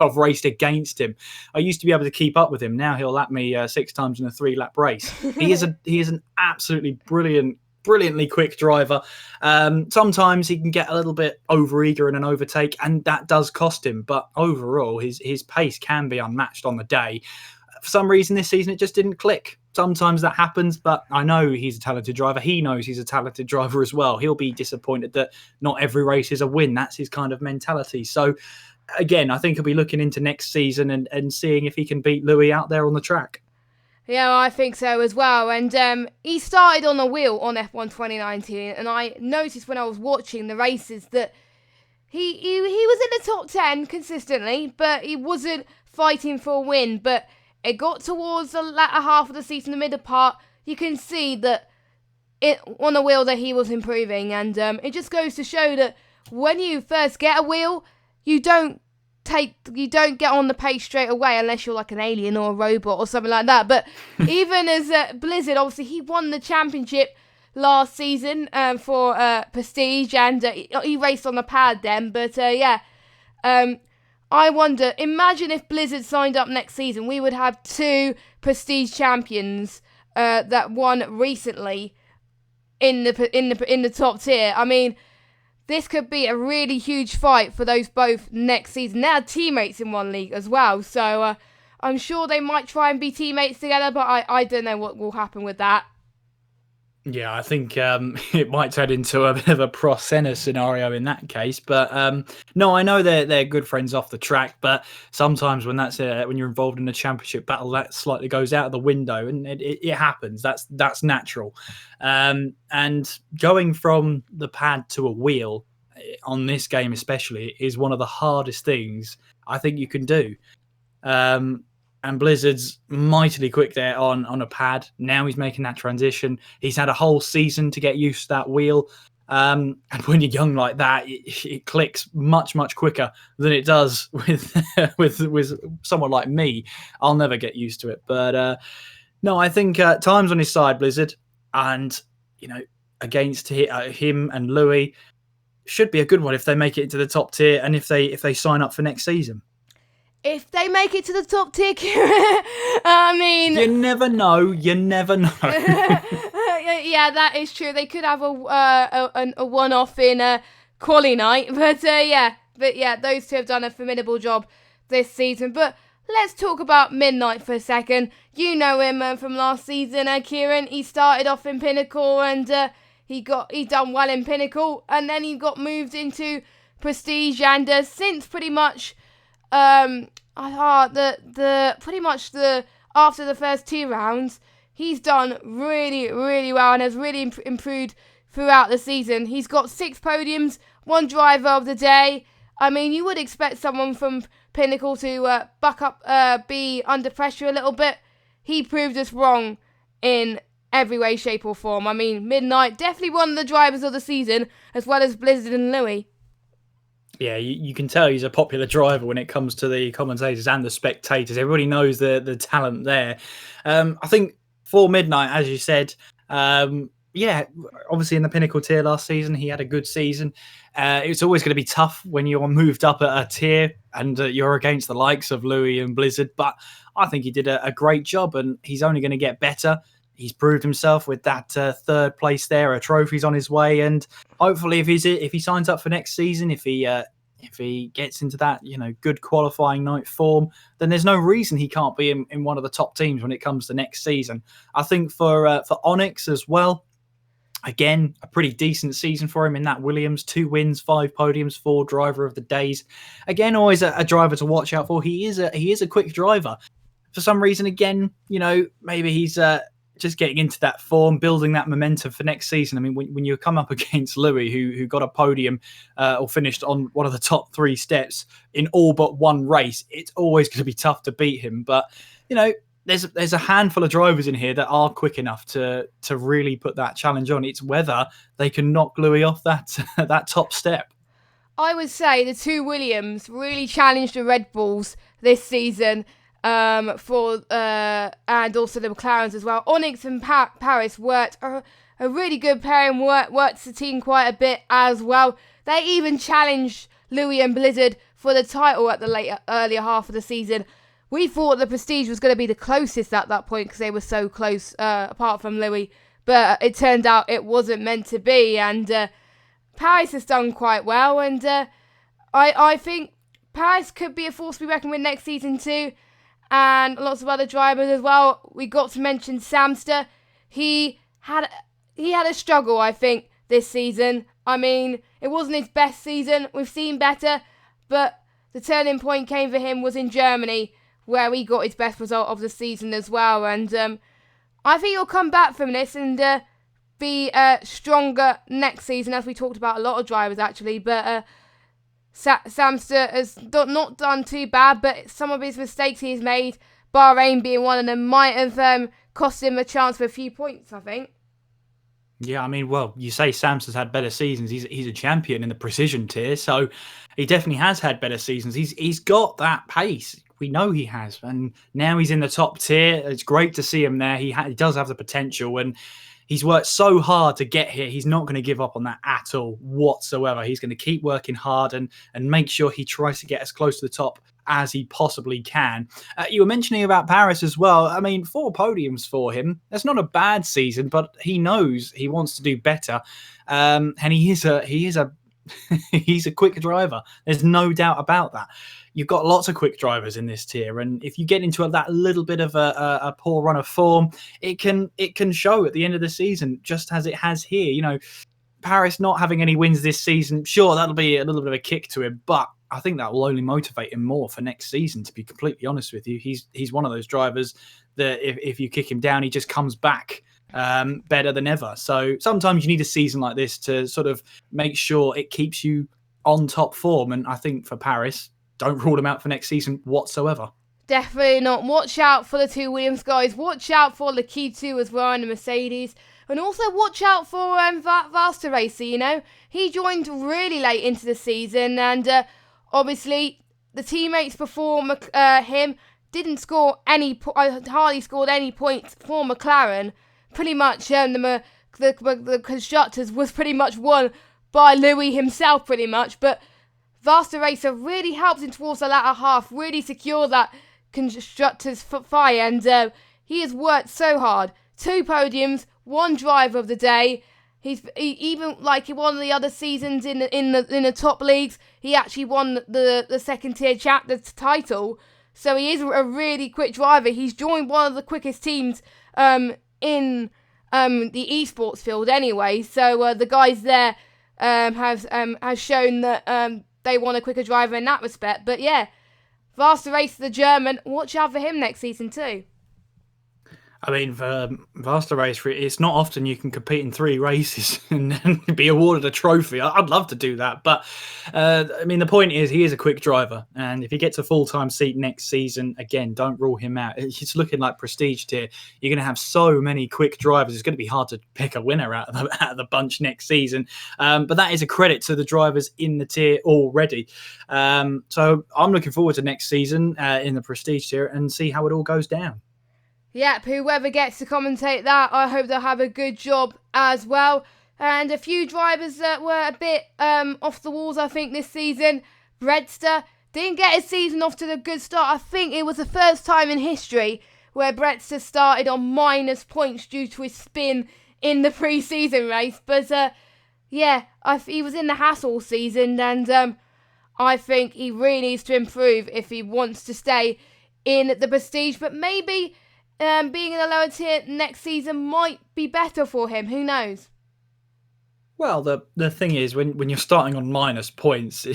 I've raced against him. I used to be able to keep up with him. Now he'll lap me 6 times in a 3-lap race. He is an absolutely brilliantly quick driver. Sometimes he can get a little bit overeager in an overtake, and that does cost him. But overall, his pace can be unmatched on the day. For some reason this season, it just didn't click. Sometimes that happens, but I know he's a talented driver. He knows he's a talented driver as well. He'll be disappointed that not every race is a win. That's his kind of mentality. So, again, I think he'll be looking into next season and seeing if he can beat Louis out there on the track. Yeah, I think so as well. And he started on a wheel on F1 2019, and I noticed when I was watching the races that he was in the top 10 consistently, but he wasn't fighting for a win. But it got towards the latter half of the season, the middle part, you can see that on the wheel that he was improving. And it just goes to show that when you first get a wheel, you don't don't get on the pace straight away unless you're like an alien or a robot or something like that. But even as Blizzard, obviously he won the championship last season for Prestige, and he raced on the pad then. But I wonder, imagine if Blizzard signed up next season, we would have 2 Prestige champions that won recently in the top tier. I mean, this could be a really huge fight for those both next season. They're teammates in one league as well, so I'm sure they might try and be teammates together, but I don't know what will happen with that. Yeah, I think it might turn into a bit of a Pro Senna scenario in that case. But no, I know they're good friends off the track, but sometimes when when you're involved in a championship battle, that slightly goes out of the window, and it happens. That's natural. And going from the pad to a wheel on this game especially is one of the hardest things I think you can do. And Blizzard's mightily quick there on a pad. Now he's making that transition. He's had a whole season to get used to that wheel. And when you're young like that, it clicks much, much quicker than it does with with someone like me. I'll never get used to it. But no, I think time's on his side, Blizzard. And, against him and Louis, should be a good one if they make it into the top tier and if they sign up for next season. If they make it to the top tier, I mean... You never know. Yeah, that is true. They could have a one-off in quali night. But those two have done a formidable job this season. But let's talk about Midnight for a second. You know him from last season, Kieran. He started off in Pinnacle and he done well in Pinnacle. And then he got moved into Prestige. And since pretty much... after the first 2 rounds, he's done really, really well and has really improved throughout the season. He's got 6 podiums, 1 driver of the day. I mean, you would expect someone from Pinnacle to buck up, be under pressure a little bit. He proved us wrong in every way, shape or form. I mean, Midnight definitely one of the drivers of the season, as well as Blizzard and Louis. Yeah, you can tell he's a popular driver when it comes to the commentators and the spectators. Everybody knows the talent there. I think for Midnight, as you said, obviously in the Pinnacle tier last season, he had a good season. It's always going to be tough when you're moved up a tier and you're against the likes of Louis and Blizzard, but I think he did a great job and he's only going to get better. He's proved himself with that 3rd place there. A trophy's on his way, and hopefully, if he signs up for next season, if he gets into that good qualifying night form, then there's no reason he can't be in one of the top teams when it comes to next season. I think for Onyx as well, again, a pretty decent season for him in that Williams. 2 wins, 5 podiums, 4 driver of the days. Again, always a driver to watch out for. He is a quick driver. For some reason, again, maybe he's just getting into that form, building that momentum for next season. I mean, when you come up against Louis, who got a podium or finished on one of the top 3 steps in all but 1 race, it's always going to be tough to beat him. But, there's a handful of drivers in here that are quick enough to really put that challenge on. It's whether they can knock Louis off that top step. I would say the 2 Williams really challenged the Red Bulls this season. And also the McLarens as well. Onyx and Paris worked a really good pairing, worked the team quite a bit as well. They even challenged Louis and Blizzard for the title at the earlier half of the season. We thought the Prestige was going to be the closest at that point because they were so close, apart from Louis. But it turned out it wasn't meant to be. And Paris has done quite well. And I think Paris could be a force to be reckoned with next season too. And lots of other drivers as well. We got to mention Samster. He had a struggle, I think, this season. I mean, it wasn't his best season. We've seen better, but the turning point came for him was in Germany, where he got his best result of the season as well. And I think he'll come back from this and be stronger next season, as we talked about a lot of drivers actually. But Samster has not done too bad, but some of his mistakes he's made, Bahrain being one of them, might have cost him a chance for a few points, I think. Yeah, I mean, well, you say Samson's had better seasons. He's a champion in the precision tier, so he definitely has had better seasons. He's got that pace. We know he has, and now he's in the top tier. It's great to see him there. He does have the potential, and he's worked so hard to get here. He's not going to give up on that at all whatsoever. He's going to keep working hard and make sure he tries to get as close to the top as he possibly can. You were mentioning about Paris as well. I mean, 4 podiums for him. That's not a bad season, but he knows he wants to do better. And he's a he's a quick driver. There's no doubt about that. You've got lots of quick drivers in this tier, and if you get into that little bit of a poor run of form, it can show at the end of the season, just as it has here. You know, Paris not having any wins this season, sure, that'll be a little bit of a kick to him, but I think that will only motivate him more for next season, to be completely honest with you. He's one of those drivers that if you kick him down, he just comes back better than ever. So sometimes you need a season like this to sort of make sure it keeps you on top form. And I think for Paris, don't rule him out for next season whatsoever. Definitely not. Watch out for the 2 Williams guys. Watch out for Lakitu as well in the Mercedes. And also watch out for Valtteri Racing, you know. He joined really late into the season, and obviously the teammates before him didn't score any, hardly scored any points for McLaren. Pretty much the constructors was pretty much won by Louis himself, pretty much. But Valtteri Racing really helped him towards the latter half, really secured that constructors fire, and he has worked so hard. 2 podiums, 1 driver of the day. He even like one of the other seasons in the top leagues, he actually won the second tier the title. So he is a really quick driver. He's joined one of the quickest teams in the esports field anyway. So the guys there has shown that they want a quicker driver in that respect. But yeah, Valtteri Racing, the German, watch out for him next season too. I mean, for Valtteri Race, it's not often you can compete in 3 races and be awarded a trophy. I'd love to do that. But, I mean, the point is he is a quick driver. And if he gets a full-time seat next season, again, don't rule him out. It's looking like prestige tier. You're going to have so many quick drivers. It's going to be hard to pick a winner out of the bunch next season. But that is a credit to the drivers in the tier already. So I'm looking forward to next season in the prestige tier and see how it all goes down. Yep, whoever gets to commentate that, I hope they'll have a good job as well. And a few drivers that were a bit off the walls, I think, this season. Bredster didn't get his season off to a good start. I think it was the first time in history where Bredster started on minus points due to his spin in the pre-season race. But yeah, he was in the hassle season, and I think he really needs to improve if he wants to stay in the prestige. But maybe being in a lower tier next season might be better for him. Who knows? Well, the thing is, when you're starting on minus points,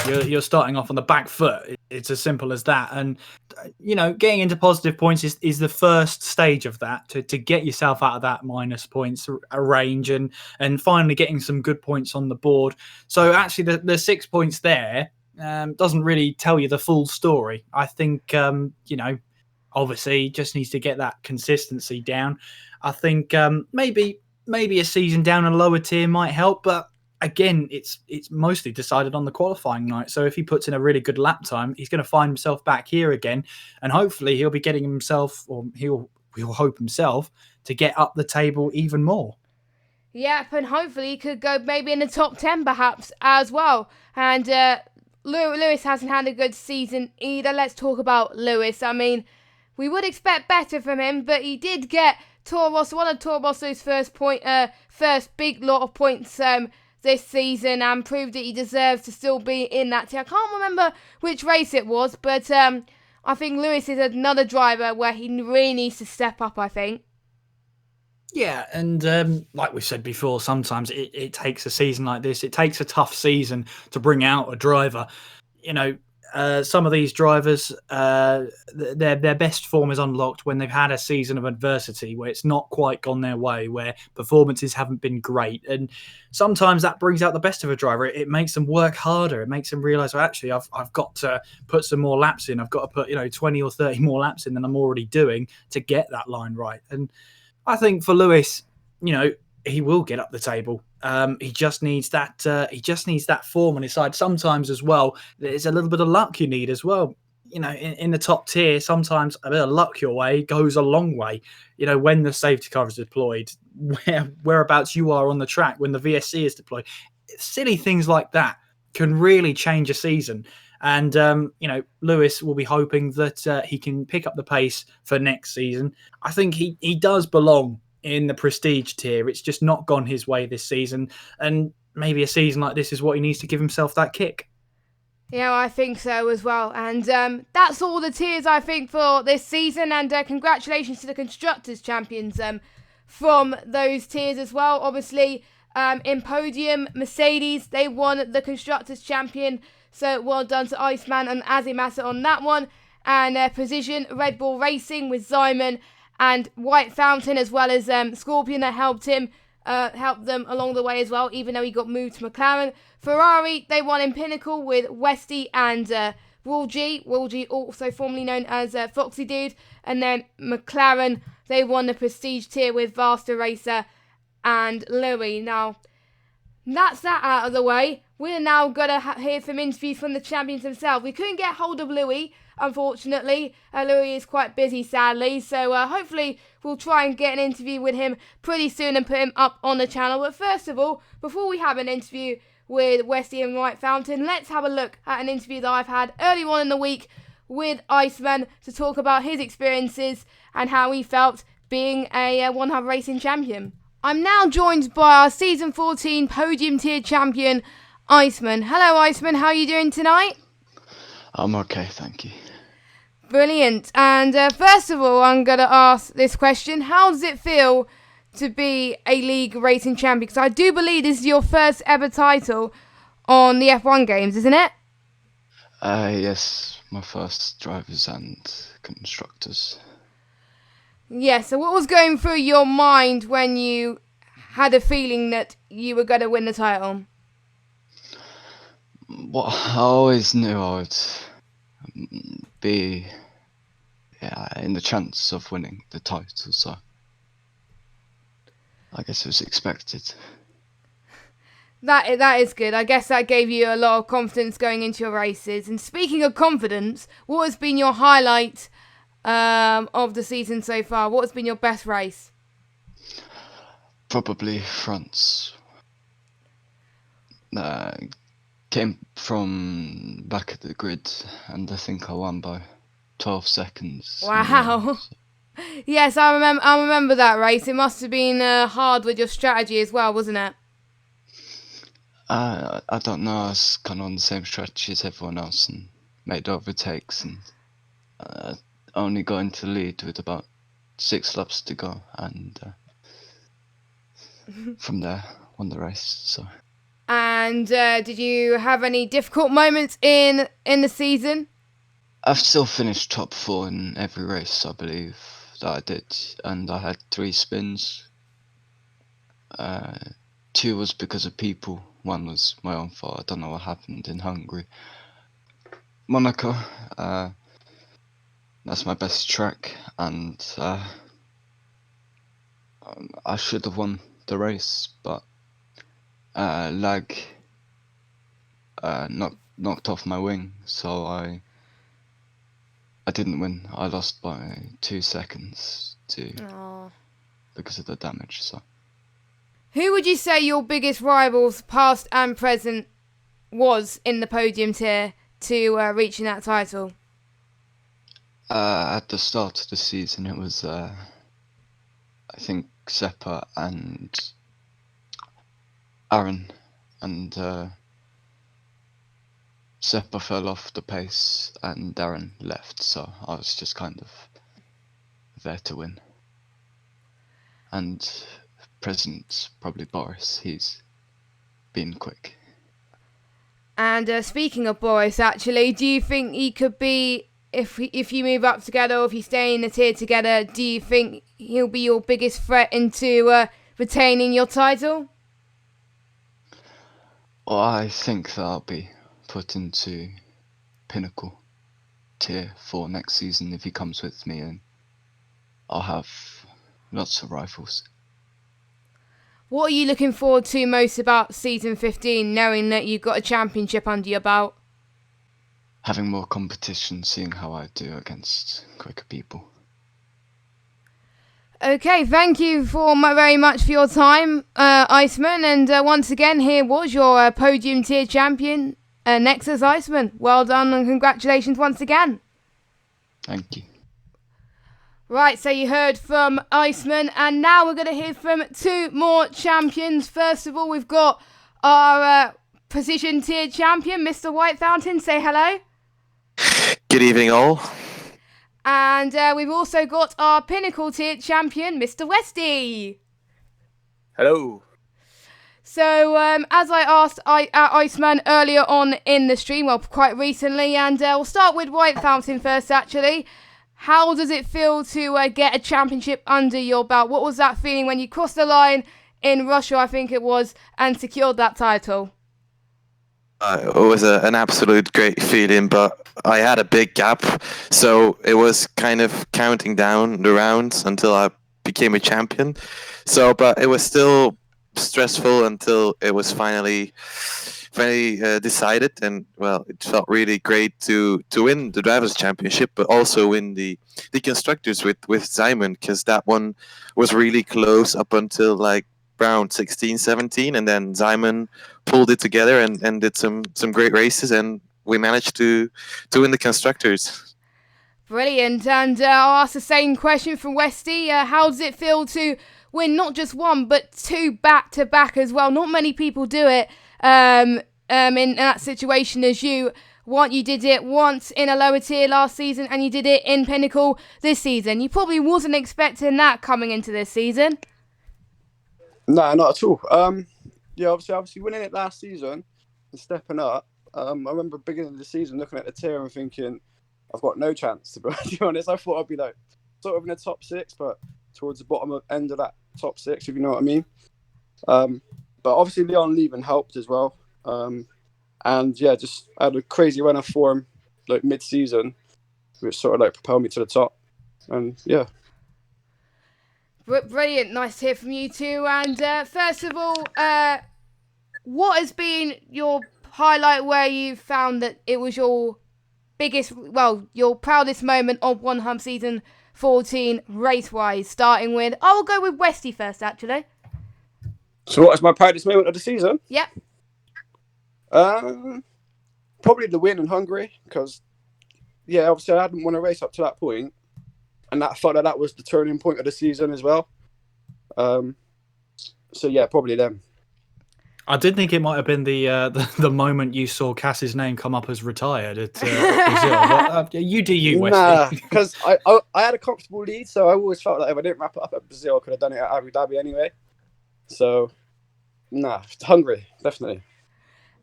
you're starting off on the back foot. It's as simple as that. And, you know, getting into positive points is the first stage of that, to get yourself out of that minus points range and finally getting some good points on the board. So actually the 6 points there doesn't really tell you the full story. I think, you know, obviously just needs to get that consistency down. I think maybe a season down a lower tier might help, but again, it's mostly decided on the qualifying night. So if he puts in a really good lap time, he's going to find himself back here again, and hopefully he'll be getting himself, or he'll hope himself, to get up the table even more. Yep, and hopefully he could go maybe in the top 10 perhaps as well. And Lewis hasn't had a good season either. Let's talk about Lewis. I mean, we would expect better from him, but he did get one of Toro Rosso's first big lot of points this season, and proved that he deserves to still be in that tier. I can't remember which race it was, but I think Lewis is another driver where he really needs to step up, I think. Yeah, and like we said before, sometimes it takes a season like this. It takes a tough season to bring out a driver. You know, some of these drivers, their best form is unlocked when they've had a season of adversity where it's not quite gone their way, where performances haven't been great. And sometimes that brings out the best of a driver. It makes them work harder. It makes them realise, well, actually, I've got to put some more laps in. I've got to put 20 or 30 more laps in than I'm already doing to get that line right. And I think for Lewis, he will get up the table. He just needs that. He just needs that form on his side. Sometimes as well, there's a little bit of luck you need as well. In the top tier, sometimes a bit of luck your way goes a long way. When the safety car is deployed, whereabouts you are on the track, when the VSC is deployed, silly things like that can really change a season. And Lewis will be hoping that he can pick up the pace for next season. I think he does belong in the prestige tier. It's just not gone his way this season, and maybe a season like this is what he needs to give himself that kick. Yeah, I think so as well. And that's all the tiers, I think, for this season. And congratulations to the Constructors Champions from those tiers as well. Obviously, in Podium, Mercedes, they won the Constructors Champion. So well done to Iceman and Azimasa on that one. And Precision, Red Bull Racing with Zyman and White Fountain, as well as Scorpion that helped them along the way as well, even though he got moved to McLaren. Ferrari, they won in Pinnacle with Westy and Woolgy. Woolgy, also formerly known as Foxy Dude. And then McLaren, they won the Prestige tier with Vasta Racer and Louis. Now, that's that out of the way. We're now going to hear some interviews from the champions themselves. We couldn't get hold of Louis, unfortunately. Louis is quite busy, sadly. So hopefully we'll try and get an interview with him pretty soon and put him up on the channel. But first of all, before we have an interview with Westy and White Fountain, let's have a look at an interview that I've had early on in the week with Iceman to talk about his experiences and how he felt being a One Hub Racing champion. I'm now joined by our Season 14 Podium Tier champion, Iceman. Hello, Iceman. How are you doing tonight? I'm okay, thank you. Brilliant. And first of all, I'm going to ask this question. How does it feel to be a league racing champion? Because I do believe this is your first ever title on the F1 games, isn't it? Yes, my first drivers and constructors. Yeah, so what was going through your mind when you had a feeling that you were going to win the title? Well, I always knew I would be in the chance of winning the title, so I guess it was expected. That is good. I guess that gave you a lot of confidence going into your races. And speaking of confidence, what has been your highlight of the season so far? What has been your best race? Probably France. Came from back at the grid, and I think I won by 12 seconds. Wow. Yes, I remember that race. It must have been hard with your strategy as well, wasn't it? I don't know. I was kind of on the same strategy as everyone else and made overtakes, and only got into the lead with about 6 laps to go, and from there won the race. So. And did you have any difficult moments in the season? I've still finished top 4 in every race, I believe, that I did, and I had 3 spins. 2 was because of people, 1 was my own fault. I don't know what happened in Hungary. Monaco, that's my best track, and I should have won the race, but lag knocked off my wing, so I didn't win. I lost by 2 seconds because of the damage. So, who would you say your biggest rivals, past and present, was in the podium tier to reaching that title? At the start of the season, it was I think Seppa and Aaron, and Seppa fell off the pace and Aaron left, so I was just kind of there to win. And present, probably Boris, he's been quick. And speaking of Boris, actually, do you think he could be, if you move up together or if you stay in the tier together, do you think he'll be your biggest threat into retaining your title? Well, I think that I'll be put into Pinnacle tier for next season if he comes with me, and I'll have lots of rivals. What are you looking forward to most about season 15, knowing that you've got a championship under your belt? Having more competition, seeing how I do against quicker people. Okay, thank you very much for your time, Iceman. And once again, here was your podium tier champion, Nexus Iceman. Well done and congratulations once again. Thank you. Right, so you heard from Iceman, and now we're going to hear from 2 more champions. First of all, we've got our position tier champion, Mr. White Fountain. Say hello. Good evening, all. And we've also got our pinnacle tier champion, Mr. Westy. Hello. So, as I asked Iceman earlier on in the stream, well, quite recently, and we'll start with White Fountain first, actually. How does it feel to get a championship under your belt? What was that feeling when you crossed the line in Russia, I think it was, and secured that title? It was an absolute great feeling, but I had a big gap, so it was kind of counting down the rounds until I became a champion. So, but it was still stressful until it was finally decided, and well, it felt really great to win the drivers' championship, but also win the constructors with Simon, because that one was really close up until like round 16, 17, and then Simon pulled it together and did some great races, and we managed to win the constructors. Brilliant. And I'll ask the same question from Westy. How does it feel to win not just 1 but 2 back-to-back as well? Not many people do it in that situation as you. You did it once in a lower tier last season, and you did it in Pinnacle this season. You probably wasn't expecting that coming into this season. No, not at all. Yeah, obviously winning it last season and stepping up. I remember beginning of the season looking at the tier and thinking, I've got no chance, to be honest. I thought I'd be like sort of in the top 6, but towards the bottom end of that top 6, if you know what I mean. But obviously Leon leaving helped as well. And yeah, just I had a crazy run of form like mid-season, which sort of like propelled me to the top. And yeah. Brilliant. Nice to hear from you too. And first of all, what has been your highlight where you found that it was your your proudest moment of One Hub Season 14 race-wise, starting with... I will go with Westy first, actually. So what is my proudest moment of the season? Yep. Probably the win in Hungary, because, yeah, obviously I hadn't won a race up to that point, and I felt that was the turning point of the season as well. So yeah, probably them. I did think it might have been the moment you saw Cass's name come up as retired at Brazil. But, you do you, Westy. Nah, because I had a comfortable lead, so I always felt like if I didn't wrap it up at Brazil, I could have done it at Abu Dhabi anyway. So, nah, Hungary, definitely.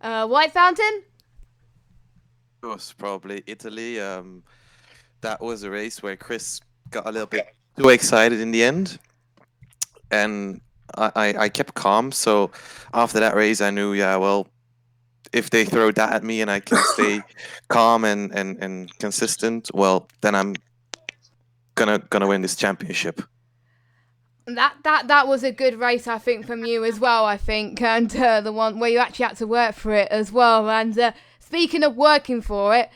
White Fountain? It was probably Italy. That was a race where Chris got a little bit too excited in the end, and I kept calm. So after that race, I knew, yeah, well, if they throw that at me and I can stay calm and consistent, well, then I'm gonna win this championship. That was a good race, I think, from you as well, I think, and the one where you actually had to work for it as well. And speaking of working for it,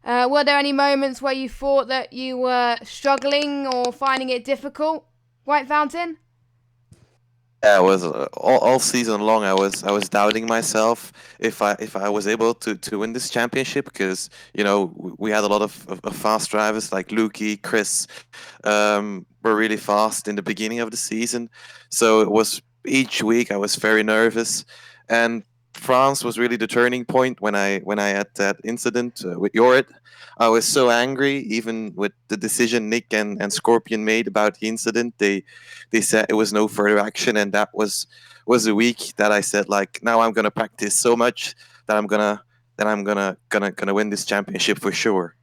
were there any moments where you thought that you were struggling or finding it difficult, White Fountain? Yeah, it was all season long. I was doubting myself if I was able to win this championship, because we had a lot of fast drivers like Lukey, Chris, were really fast in the beginning of the season. So it was each week I was very nervous, and France was really the turning point when I had that incident with Jorrit. I was so angry, even with the decision Nick and Scorpion made about the incident. They said it was no further action, and that was a week that I said, like, now I'm gonna practice so much that I'm gonna win this championship for sure.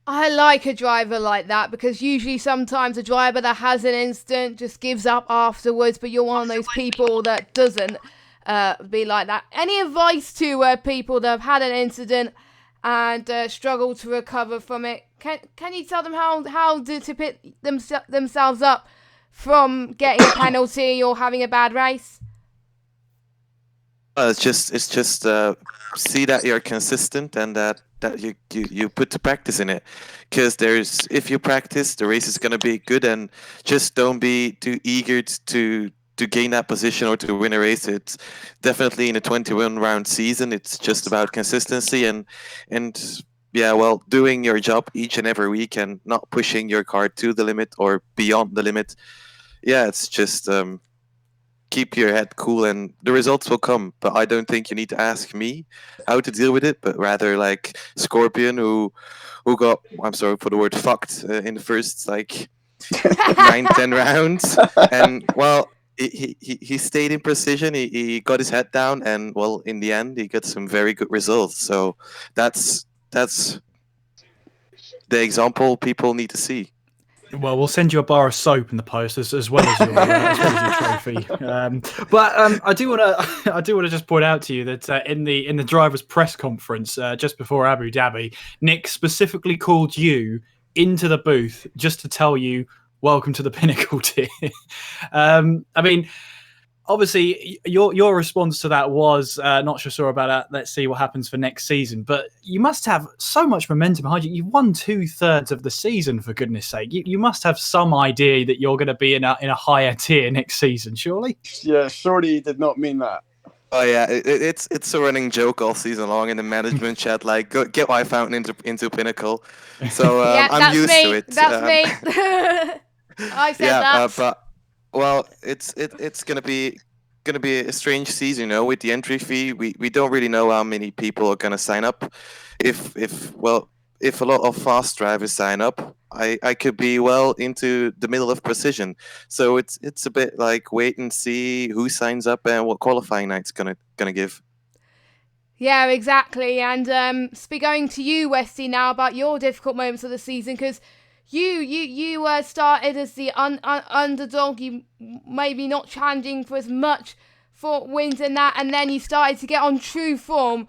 I like a driver like that, because usually sometimes a driver that has an incident just gives up afterwards, but you're one of those people that doesn't be like that. Any advice to people that have had an incident and struggle to recover from it? Can you tell them how to pick themselves up from getting a penalty or having a bad race? It's just see that you're consistent and that you put to practice in it, because if you practice, the race is gonna be good, and just don't be too eager to gain that position or to win a race. It's definitely in a 21 round season. It's just about consistency and yeah, well, doing your job each and every week and not pushing your car to the limit or beyond the limit. Yeah, it's just keep your head cool and the results will come. But I don't think you need to ask me how to deal with it, but rather like Scorpion, who got, I'm sorry for the word, fucked in the first like 9-10 rounds. And well, he stayed in precision. He got his head down, and well, in the end, he got some very good results. So that's the example people need to see. Well, we'll send you a bar of soap in the post as well as your trophy. But I do want to just point out to you that in the drivers' press conference just before Abu Dhabi, Nick specifically called you into the booth just to tell you welcome to the Pinnacle tier. I mean, obviously, your response to that was not so sure about that. Let's see what happens for next season. But you must have so much momentum behind you. You've won 2/3 of the season, for goodness sake. You must have some idea that you're going to be in a higher tier next season, surely? Yeah, surely he did not mean that. Oh yeah, it's a running joke all season long in the management chat. Like, go, get my fountain into Pinnacle. So Yeah, I'm that's used me. to it. That's me. I said that. But well, it's gonna be a strange season, you know, with the entry fee. We don't really know how many people are gonna sign up. If a lot of fast drivers sign up, I could be well into the middle of precision. So it's a bit like wait and see who signs up and what qualifying night's gonna give. Yeah, exactly. And going to you, Westy, now about your difficult moments of the season, because you started as the underdog. You maybe not challenging for as much for wins and that, and then you started to get on true form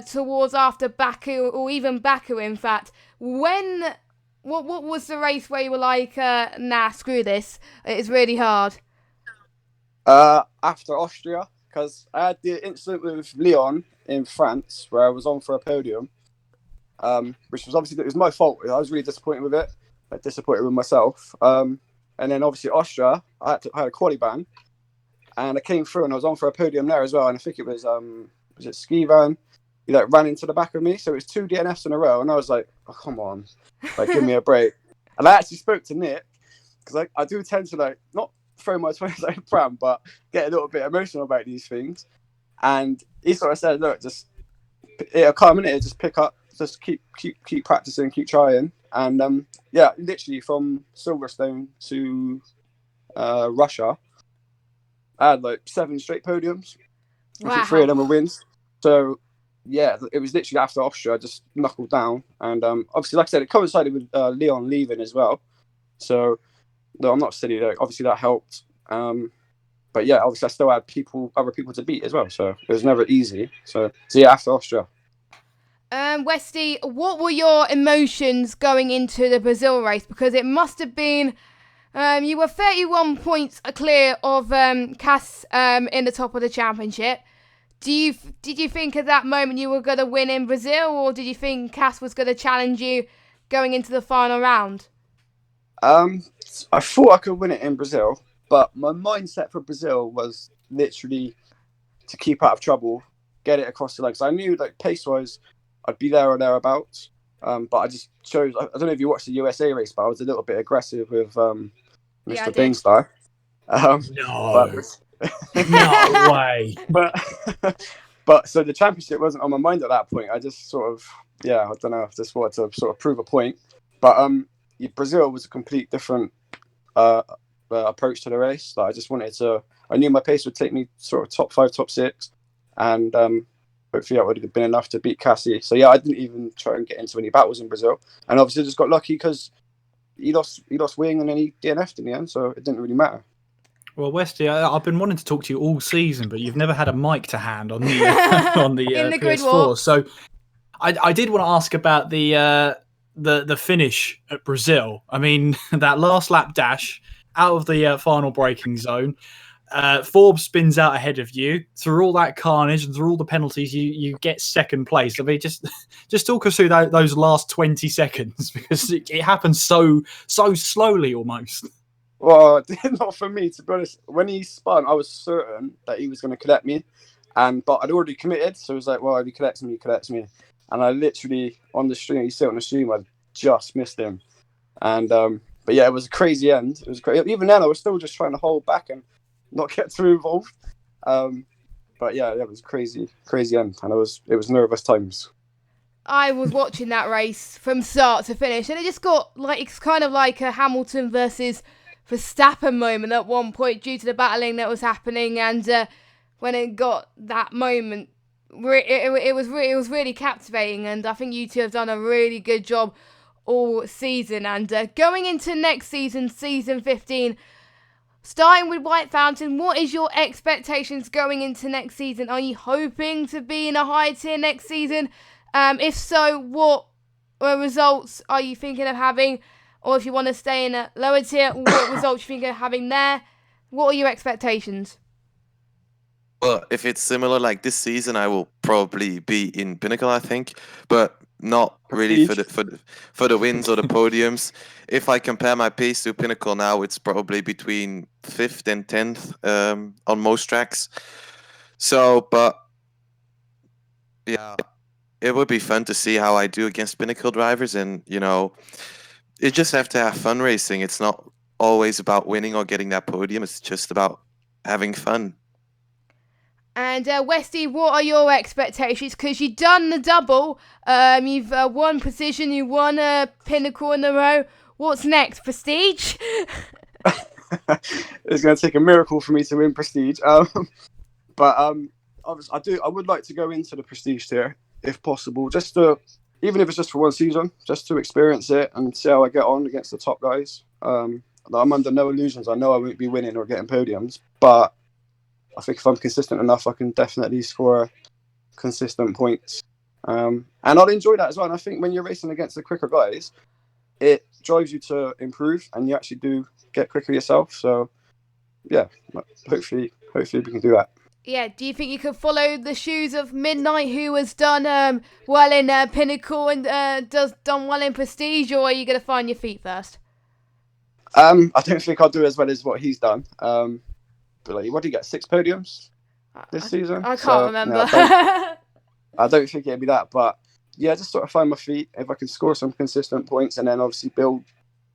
towards after Baku, or even Baku, in fact. What was the race where you were like, nah, screw this, it's really hard? After Austria, because I had the incident with Leon in France where I was on for a podium, which was obviously, it was my fault. I was really disappointed with it, disappointed with myself. And then obviously Austria, I had a quali ban, and I came through and I was on for a podium there as well. And I think it was it Skivan? He like ran into the back of me, so it was 2 DNFs in a row, and I was like, oh, come on, like give me a break. And I actually spoke to Nick, because I do tend to like not throw my toys like a pram, but get a little bit emotional about these things. And he sort of said, look, just it'll come in, just pick up, just keep practicing, keep trying. And yeah, literally from Silverstone to Russia, I had like 7 straight podiums. Wow. I think 3 of them were wins. So yeah, it was literally after Austria, I just knuckled down. And obviously, like I said, it coincided with Leon leaving as well. So no, I'm not silly. Like, obviously, that helped. But yeah, obviously, I still had other people to beat as well. So it was never easy. So yeah, after Austria. Westy, what were your emotions going into the Brazil race? Because it must have been, you were 31 points clear of Cass in the top of the championship. Did you think at that moment you were going to win in Brazil, or did you think Cass was going to challenge you going into the final round? I thought I could win it in Brazil, but my mindset for Brazil was literally to keep out of trouble, get it across the legs. I knew, like, pace-wise, I'd be there or thereabouts, but I just chose. I don't know if you watched the USA race, but I was a little bit aggressive with Mr. Beanstar. No. No way. But so the championship wasn't on my mind at that point. I just sort of, I don't know, just wanted to sort of prove a point. But Brazil was a complete different approach to the race. Like, I knew my pace would take me sort of top 5, top 6, and hopefully that would have been enough to beat Cassie. So yeah, I didn't even try and get into any battles in Brazil, and obviously just got lucky because he lost wing and then he DNF'd in the end, so it didn't really matter. Well, Westy, I've been wanting to talk to you all season, but you've never had a mic to hand on the on the, in the PS4. So I did want to ask about the finish at Brazil. I mean, that last lap dash out of the final braking zone. Forbes spins out ahead of you. Through all that carnage and through all the penalties, you get second place. I mean, just talk us through those last 20 seconds, because it happens so slowly almost. Well, not for me, to be honest. When he spun, I was certain that he was going to collect me, but I'd already committed, so it was like, well, if he collects me, he collects me. And I literally, on the stream, you see it on the stream, I just missed him. And but yeah, it was a crazy end. It was crazy. Even then, I was still just trying to hold back and not get too involved. But yeah, it was crazy end, and it was nervous times. I was watching that race from start to finish, and it just got like, it's kind of like a Hamilton versus Verstappen moment at one point due to the battling that was happening, and when it got that moment, it was really captivating, and I think you two have done a really good job all season. And going into next season, season 15, starting with White Fountain, what is your expectations going into next season? Are you hoping to be in a higher tier next season? If so, what results are you thinking of having? Or if you want to stay in a lower tier, what results you think of having there? What are your expectations? Well, if it's similar like this season, I will probably be in Pinnacle, I think, but not really for the wins or the podiums. If I compare my pace to Pinnacle now, it's probably between 5th and 10th on most tracks. So, but yeah, it would be fun to see how I do against Pinnacle drivers, and you just have to have fun racing. It's not always about winning or getting that podium. It's just about having fun. And Westy, what are your expectations? Because you've done the double. You've won Precision, you won Pinnacle in a row. What's next? Prestige? It's going to take a miracle for me to win Prestige. But obviously, I would like to go into the Prestige tier if possible, just to, even if it's just for one season, just to experience it and see how I get on against the top guys. I'm under no illusions. I know I won't be winning or getting podiums, but I think if I'm consistent enough, I can definitely score consistent points. And I'll enjoy that as well. And I think when you're racing against the quicker guys, it drives you to improve, and you actually do get quicker yourself. So, yeah, hopefully we can do that. Yeah, do you think you could follow the shoes of Midnight, who has done well in Pinnacle and done well in Prestige, or are you going to find your feet first? I don't think I'll do as well as what he's done. But like, what did he get? 6 podiums this season? I can't remember. Yeah, I don't think it'd be that, but yeah, just sort of find my feet. If I can score some consistent points, and then obviously build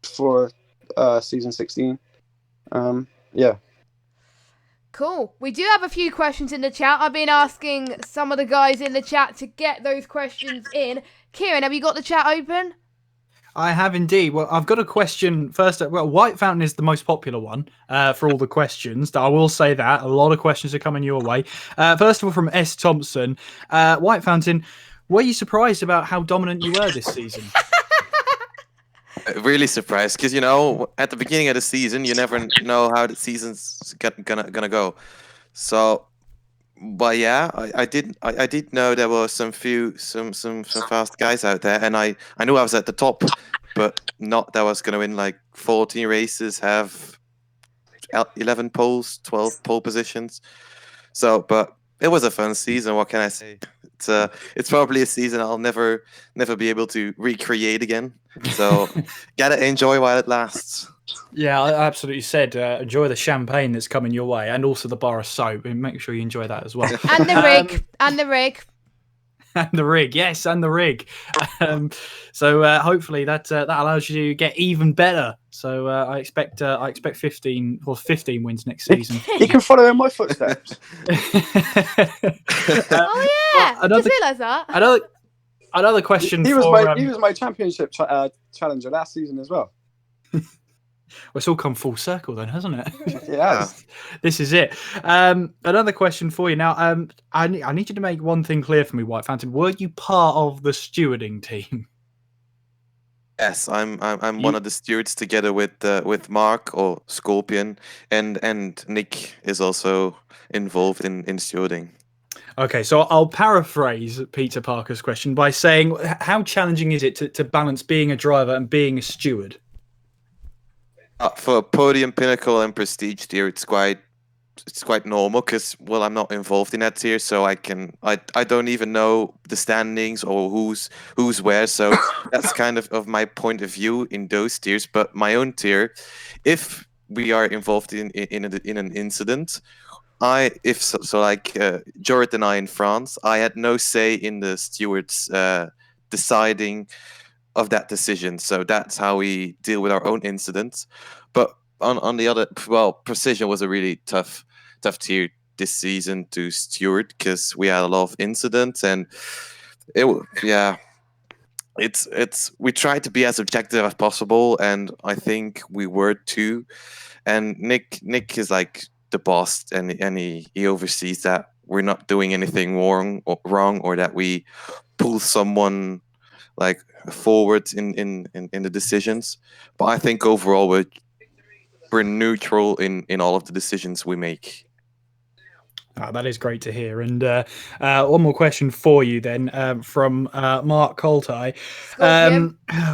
for season 16. Yeah. Cool. We do have a few questions in the chat. I've been asking some of the guys in the chat to get those questions in. Kieran, have you got the chat open? I have indeed. Well, I've got a question first. Well, White Fountain is the most popular one for all the questions. I will say that. A lot of questions are coming your way. First of all, from S. Thompson. White Fountain, were you surprised about how dominant you were this season? Really surprised, because at the beginning of the season, you never know how the season's gonna go. So, but yeah, I did know there were some fast guys out there, and I knew I was at the top, but not that I was gonna win like 14 races, have 11 poles, 12 pole positions. So, but it was a fun season. What can I say? It's probably a season I'll never be able to recreate again. So, gotta enjoy while it lasts. Yeah, I absolutely said enjoy the champagne that's coming your way, and also the bar of soap, and make sure you enjoy that as well. And the rig. And the rig. And the rig, yes, and the rig. So hopefully that allows you to get even better. So I expect 15 wins next season. You can follow in my footsteps. Oh yeah, I just realised that. Another question. He was my championship challenger last season as well. Well, it's all come full circle then, hasn't it? Yeah. This is it. Another question for you now. I need you to make one thing clear for me, White Fountain. Were you part of the stewarding team? Yes, I'm one of the stewards together with Mark or Scorpion, and Nick is also involved in stewarding. Okay, so I'll paraphrase Peter Parker's question by saying, how challenging is it to balance being a driver and being a steward? For Podium, Pinnacle, and Prestige tier, it's quite it's quite normal because, well, I'm not involved in that tier, so I don't even know the standings or who's where. So that's kind of my point of view in those tiers. But my own tier, if we are involved in an incident, Jorrit and I in France, I had no say in the stewards deciding of that decision. So that's how we deal with our own incidents. But on the other, well, Precision was a really tough tier this season to steward because we had a lot of incidents, and it's we tried to be as objective as possible, and I think we were too. And Nick is like the boss, and he oversees that we're not doing anything wrong, or that we pull someone like forward in the decisions. But I think overall we're neutral in all of the decisions we make. That is great to hear. And one more question for you then, from Mark Coltai.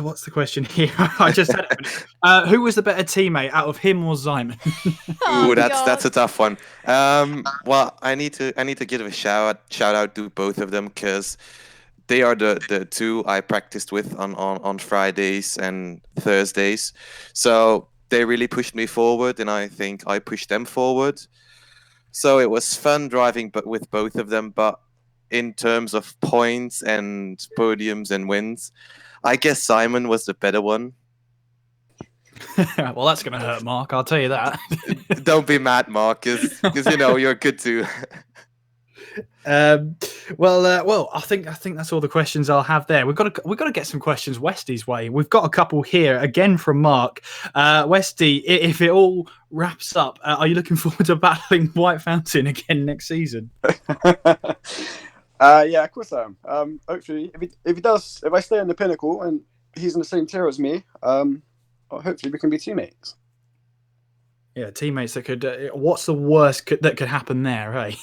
What's the question here? I just had it. Who was the better teammate out of him or Simon? Ooh, that's a tough one. Well, I need to give a shout out to both of them because they are the two I practiced with on Fridays and Thursdays. So they really pushed me forward, and I think I pushed them forward. So it was fun driving with both of them. But in terms of points and podiums and wins, I guess Simon was the better one. Well, that's going to hurt, Mark. I'll tell you that. Don't be mad, Mark, because you're good too. Well, I think that's all the questions I'll have there. We've got to get some questions Westy's way. We've got a couple here again from Mark. Westy, if it all wraps up, are you looking forward to battling White Fountain again next season? Yeah, of course I am. Hopefully, if I stay in the pinnacle and he's in the same tier as me, hopefully we can be teammates. Yeah, teammates that could. What's the worst that could happen there, hey?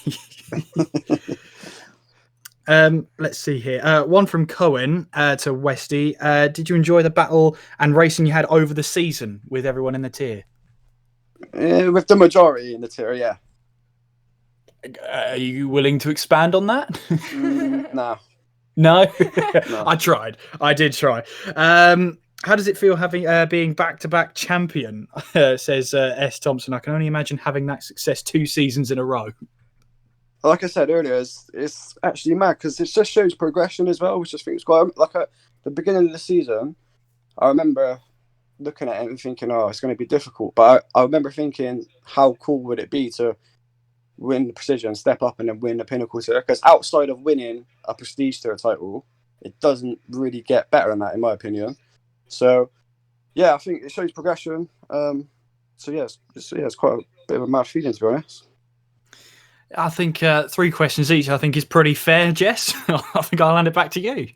Let's see here. One from Cohen to Westy. Did you enjoy the battle and racing you had over the season with everyone in the tier? With the majority in the tier, yeah. Are you willing to expand on that? No. No? No. I did try. How does it feel having being back-to-back champion? Says S. Thompson. I can only imagine having that success 2 seasons in a row. Like I said earlier, it's actually mad because it just shows progression as well, which I think is quite like at the beginning of the season. I remember looking at it and thinking, "Oh, it's going to be difficult," but I remember thinking, "How cool would it be to win the Precision, step up, and then win the Pinnacle tier?" Because outside of winning a Prestige tier title, it doesn't really get better than that, in my opinion. So, yeah, I think it shows progression. So yeah, it's quite a bit of a mad feeling, to be honest. I think 3 questions each, I think, is pretty fair, Jess. I think I'll hand it back to you.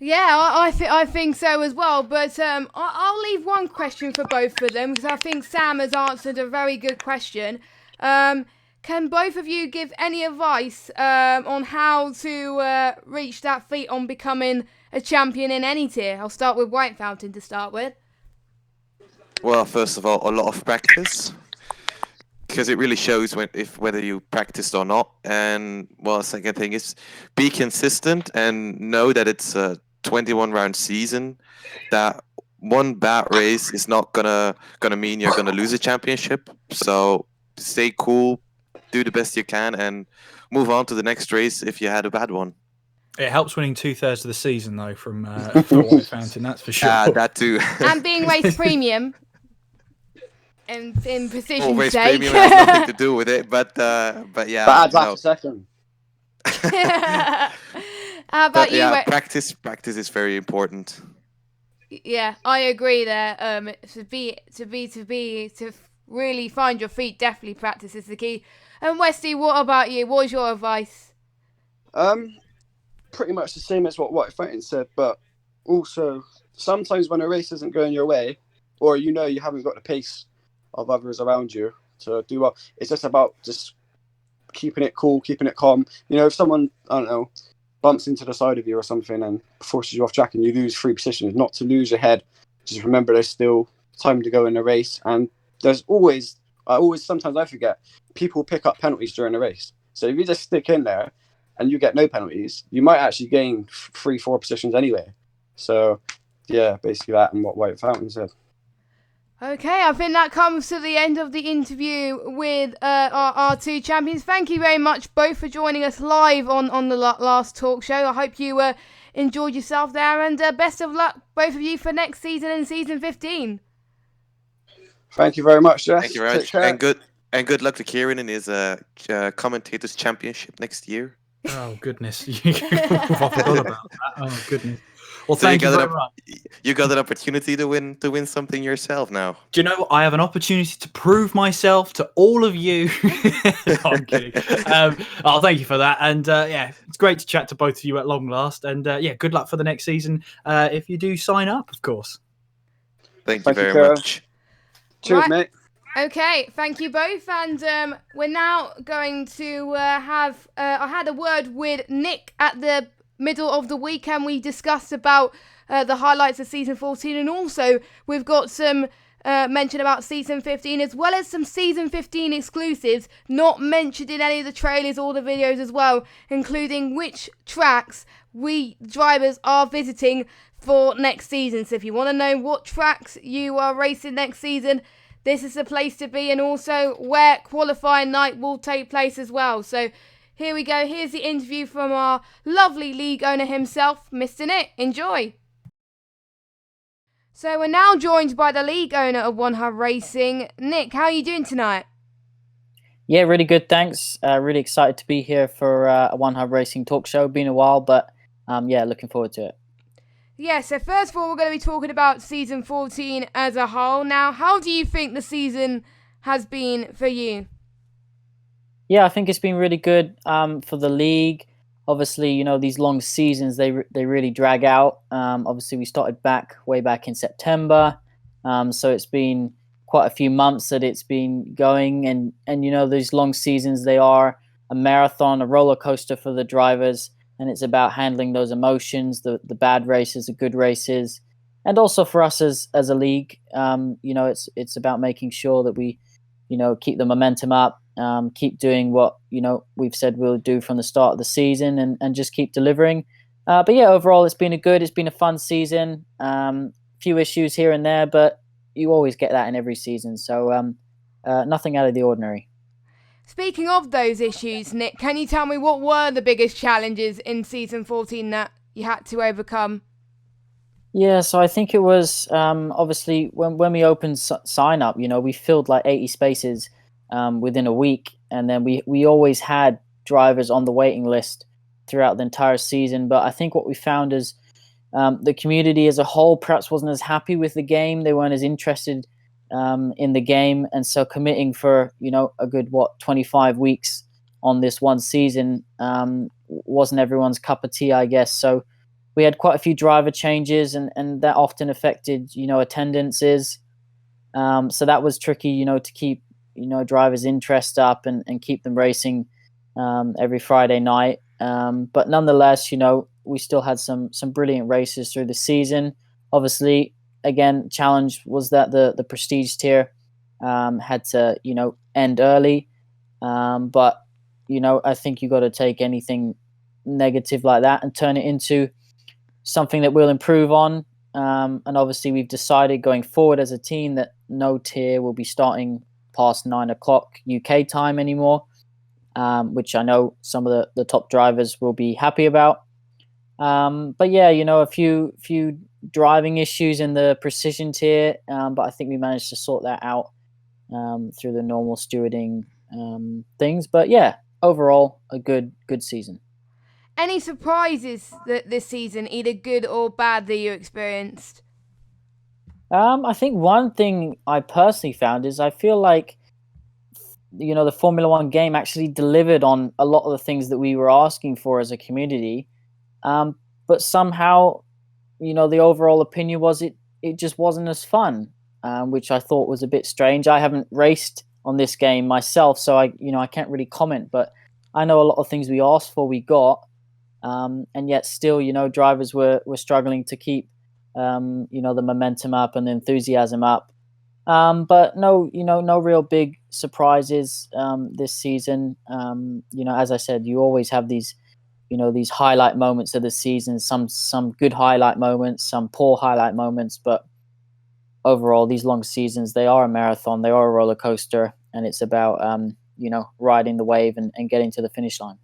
Yeah, I think so as well. But I'll leave one question for both of them because I think Sam has answered a very good question. Can both of you give any advice on how to reach that feat on becoming a champion in any tier? I'll start with White Fountain to start with. Well, first of all, a lot of practice, because it really shows whether you practiced or not. And well, the second thing is be consistent and know that it's a 21-round season. That one bad race is not gonna mean you're gonna lose a championship. So stay cool, do the best you can, and move on to the next race if you had a bad one. It helps winning 2/3 of the season, though, from White Fountain, that's for sure. That too. And being race premium. In precision's race sake. premium has nothing to do with it, but yeah. But adds after second. How about you? Yeah, practice is very important. Yeah, I agree there. To really find your feet, definitely practice is the key. And Westy, what about you? What is your advice? Pretty much the same as what White Fountain said, but also sometimes when a race isn't going your way, or you haven't got the pace of others around you to do well, it's just about just keeping it cool, keeping it calm. If someone, I don't know, bumps into the side of you or something and forces you off track and you lose 3 positions, not to lose your head. Just remember there's still time to go in the race, and there's always sometimes I forget, people pick up penalties during the race. So if you just stick in there and you get no penalties, you might actually gain 3-4 positions anyway. So yeah, basically that and what White Fountain said. Okay, I think that comes to the end of the interview with our two champions. Thank you very much both for joining us live on the last talk show. I hope you enjoyed yourself there, and best of luck both of you for next season and season 15. Thank you very much, Jess. Thank you very much, and good luck to Kieran in his commentators championship next year. Oh goodness, I forgot about that. Oh goodness. Well, So thank you very much. You got an opportunity to win something yourself now. Do you know what? I have an opportunity to prove myself to all of you. No, I'm kidding. Thank you for that. And yeah, it's great to chat to both of you at long last. And yeah, good luck for the next season if you do sign up, of course. Thank you very much. Cheers, mate. Okay, thank you both. And we're now going to have... I had a word with Nick at the middle of the weekend. We discussed about the highlights of season 14, and also we've got some mention about season 15, as well as some season 15 exclusives not mentioned in any of the trailers or the videos as well, including which tracks we drivers are visiting for next season. So if you want to know what tracks you are racing next season, this is the place to be, and also where qualifying night will take place as well. So here we go. Here's the interview from our lovely league owner himself, Mr. Nick. Enjoy. So we're now joined by the league owner of One Hub Racing. Nick, how are you doing tonight? Yeah, really good, thanks. Really excited to be here for a One Hub Racing talk show. Been a while, but yeah, looking forward to it. Yeah, so first of all, we're going to be talking about season 14 as a whole. Now, how do you think the season has been for you? Yeah, I think it's been really good for the league. Obviously, you know, these long seasons, they really drag out. Obviously, we started way back in September. So it's been quite a few months that it's been going. And you know, these long seasons, they are a marathon, a roller coaster for the drivers. And it's about handling those emotions, the bad races, the good races. And also for us as a league, you know, it's about making sure that we, you know, keep the momentum up. Keep doing what, you know, we've said we'll do from the start of the season, and just keep delivering. But yeah, overall, it's been a fun season. Few issues here and there, but you always get that in every season. So nothing out of the ordinary. Speaking of those issues, Nick, can you tell me what were the biggest challenges in season 14 that you had to overcome? Yeah, so I think it was obviously when we opened sign up, you know, we filled like 80 spaces within a week, and then we always had drivers on the waiting list throughout the entire season. But I think what we found is the community as a whole perhaps wasn't as happy with the game. They weren't as interested in the game, and so committing for, you know, a good 25 weeks on this one season wasn't everyone's cup of tea, I guess. So we had quite a few driver changes, and that often affected, you know, attendances. So that was tricky, you know, to keep, you know, drivers' interest up and keep them racing every Friday night. But nonetheless, you know, we still had some brilliant races through the season. Obviously, again, challenge was that the prestige tier had to, you know, end early. But, you know, I think you got to take anything negative like that and turn it into something that we'll improve on. And obviously, we've decided going forward as a team that no tier will be starting past 9 o'clock UK time anymore, which I know some of the top drivers will be happy about. But yeah, you know, a few driving issues in the precision tier, but I think we managed to sort that out through the normal stewarding things. But yeah, overall, a good season. Any surprises this season, either good or bad, that you experienced? I think one thing I personally found is I feel like, you know, the Formula One game actually delivered on a lot of the things that we were asking for as a community. But somehow, you know, the overall opinion was it just wasn't as fun, which I thought was a bit strange. I haven't raced on this game myself, so I can't really comment, but I know a lot of things we asked for, we got. And yet still, you know, drivers were struggling to keep, you know, the momentum up and the enthusiasm up. But no, no real big surprises this season. As I said, you always have these, these highlight moments of the season. Some good highlight moments, some poor highlight moments. But overall, these long seasons, they are a marathon. They are a roller coaster, and it's about riding the wave and getting to the finish line.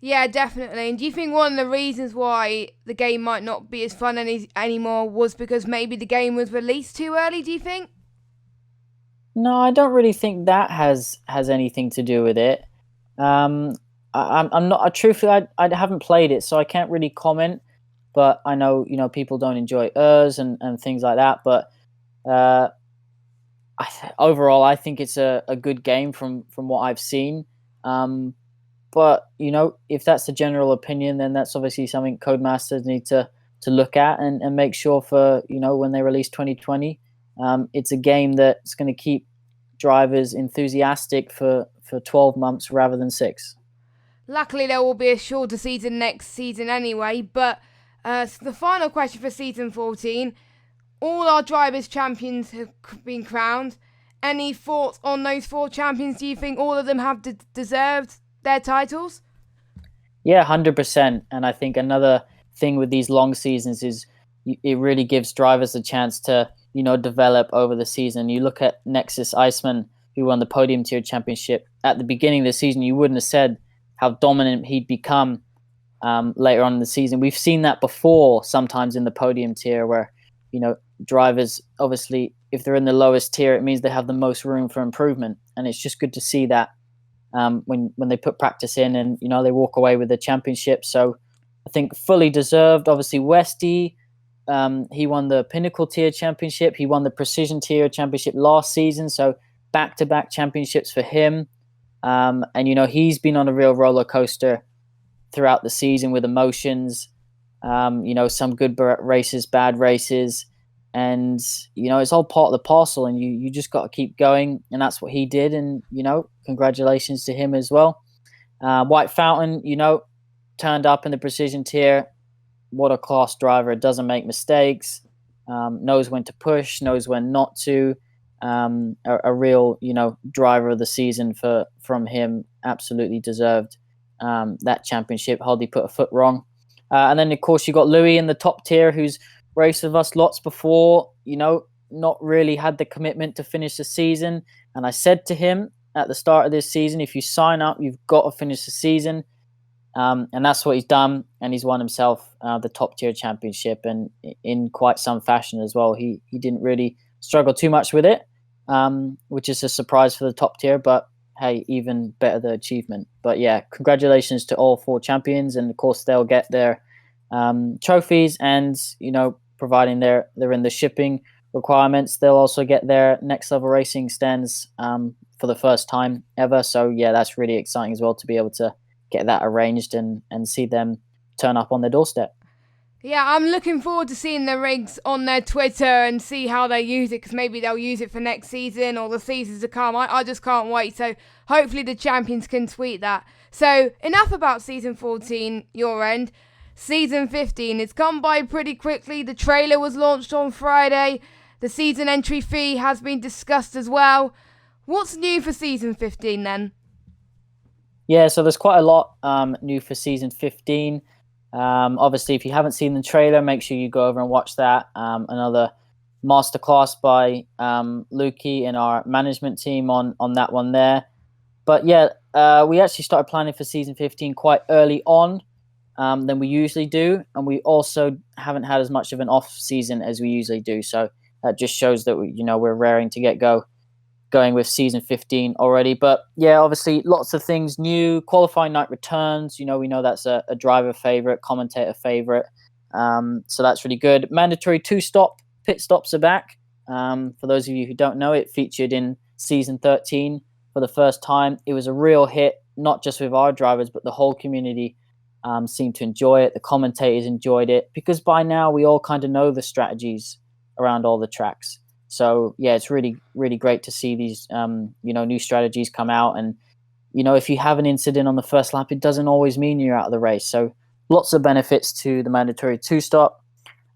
Yeah, definitely. And do you think one of the reasons why the game might not be as fun anymore was because maybe the game was released too early, do you think? No, I don't really think that has anything to do with it. I'm not. Truthfully, I haven't played it, so I can't really comment. But I know people don't enjoy ERS and things like that. But overall, I think it's a good game from what I've seen. But if that's the general opinion, then that's obviously something Codemasters need to look at and make sure for when they release 2020. It's a game that's going to keep drivers enthusiastic for 12 months rather than 6. Luckily, there will be a shorter season next season anyway. But so the final question for season 14. All our drivers' champions have been crowned. Any thoughts on those 4 champions? Do you think all of them have deserved their titles? Yeah, 100%. And I think another thing with these long seasons is it really gives drivers a chance to develop over the season. You look at Nexus Iceman, who won the Podium Tier Championship. At the beginning of the season, you wouldn't have said how dominant he'd become later on in the season. We've seen that before sometimes in the Podium Tier where, drivers, obviously, if they're in the lowest tier, it means they have the most room for improvement. And it's just good to see that when they put practice in and, they walk away with the championship. So I think fully deserved. Obviously, Westy, he won the Pinnacle Tier Championship. He won the Precision Tier Championship last season. So back-to-back championships for him. And, he's been on a real roller coaster throughout the season with emotions, some good races, bad races. And, it's all part of the parcel and you just got to keep going. And that's what he did. And, congratulations to him as well. White Fountain, turned up in the Precision Tier. What a class driver. Doesn't make mistakes, knows when to push, knows when not to. A real, driver of the season from him. Absolutely deserved that championship. Hardly put a foot wrong. And then, of course, you got Louis in the top tier, who's raced with us lots before, not really had the commitment to finish the season. And I said to him at the start of this season, if you sign up, you've got to finish the season. And that's what he's done. And he's won himself the top tier championship and in quite some fashion as well. He didn't really struggle too much with it, which is a surprise for the top tier. But hey, even better the achievement. But yeah, congratulations to all 4 champions. And of course, they'll get their trophies and, providing they're in the shipping requirements, they'll also get their Next Level Racing stands for the first time ever. So yeah, that's really exciting as well to be able to get that arranged and see them turn up on their doorstep. Yeah, I'm looking forward to seeing the rigs on their Twitter and see how they use it, because maybe they'll use it for next season or the seasons to come. I just can't wait. So hopefully the champions can tweet that. So enough about season 14, your end. Season 15, it's come by pretty quickly. The trailer was launched on Friday. The season entry fee has been discussed as well. What's new for season 15 then? Yeah, so there's quite a lot new for season 15. Obviously, if you haven't seen the trailer, make sure you go over and watch that. Another masterclass by Lukey and our management team on that one there. But yeah, we actually started planning for season 15 quite early on than we usually do. And we also haven't had as much of an off season as we usually do. So that just shows that we're raring to get going with season 15 already. But yeah, obviously lots of things new. Qualifying night returns. We know that's a driver favorite, commentator favorite. So that's really good. Mandatory 2-stop pit stops are back. For those of you who don't know, it featured in season 13 for the first time. It was a real hit, not just with our drivers, but the whole community seemed to enjoy it. The commentators enjoyed it because by now we all kind of know the strategies around all the tracks. So yeah, it's really, really great to see these, new strategies come out. And, if you have an incident on the first lap, it doesn't always mean you're out of the race. So lots of benefits to the mandatory 2-stop.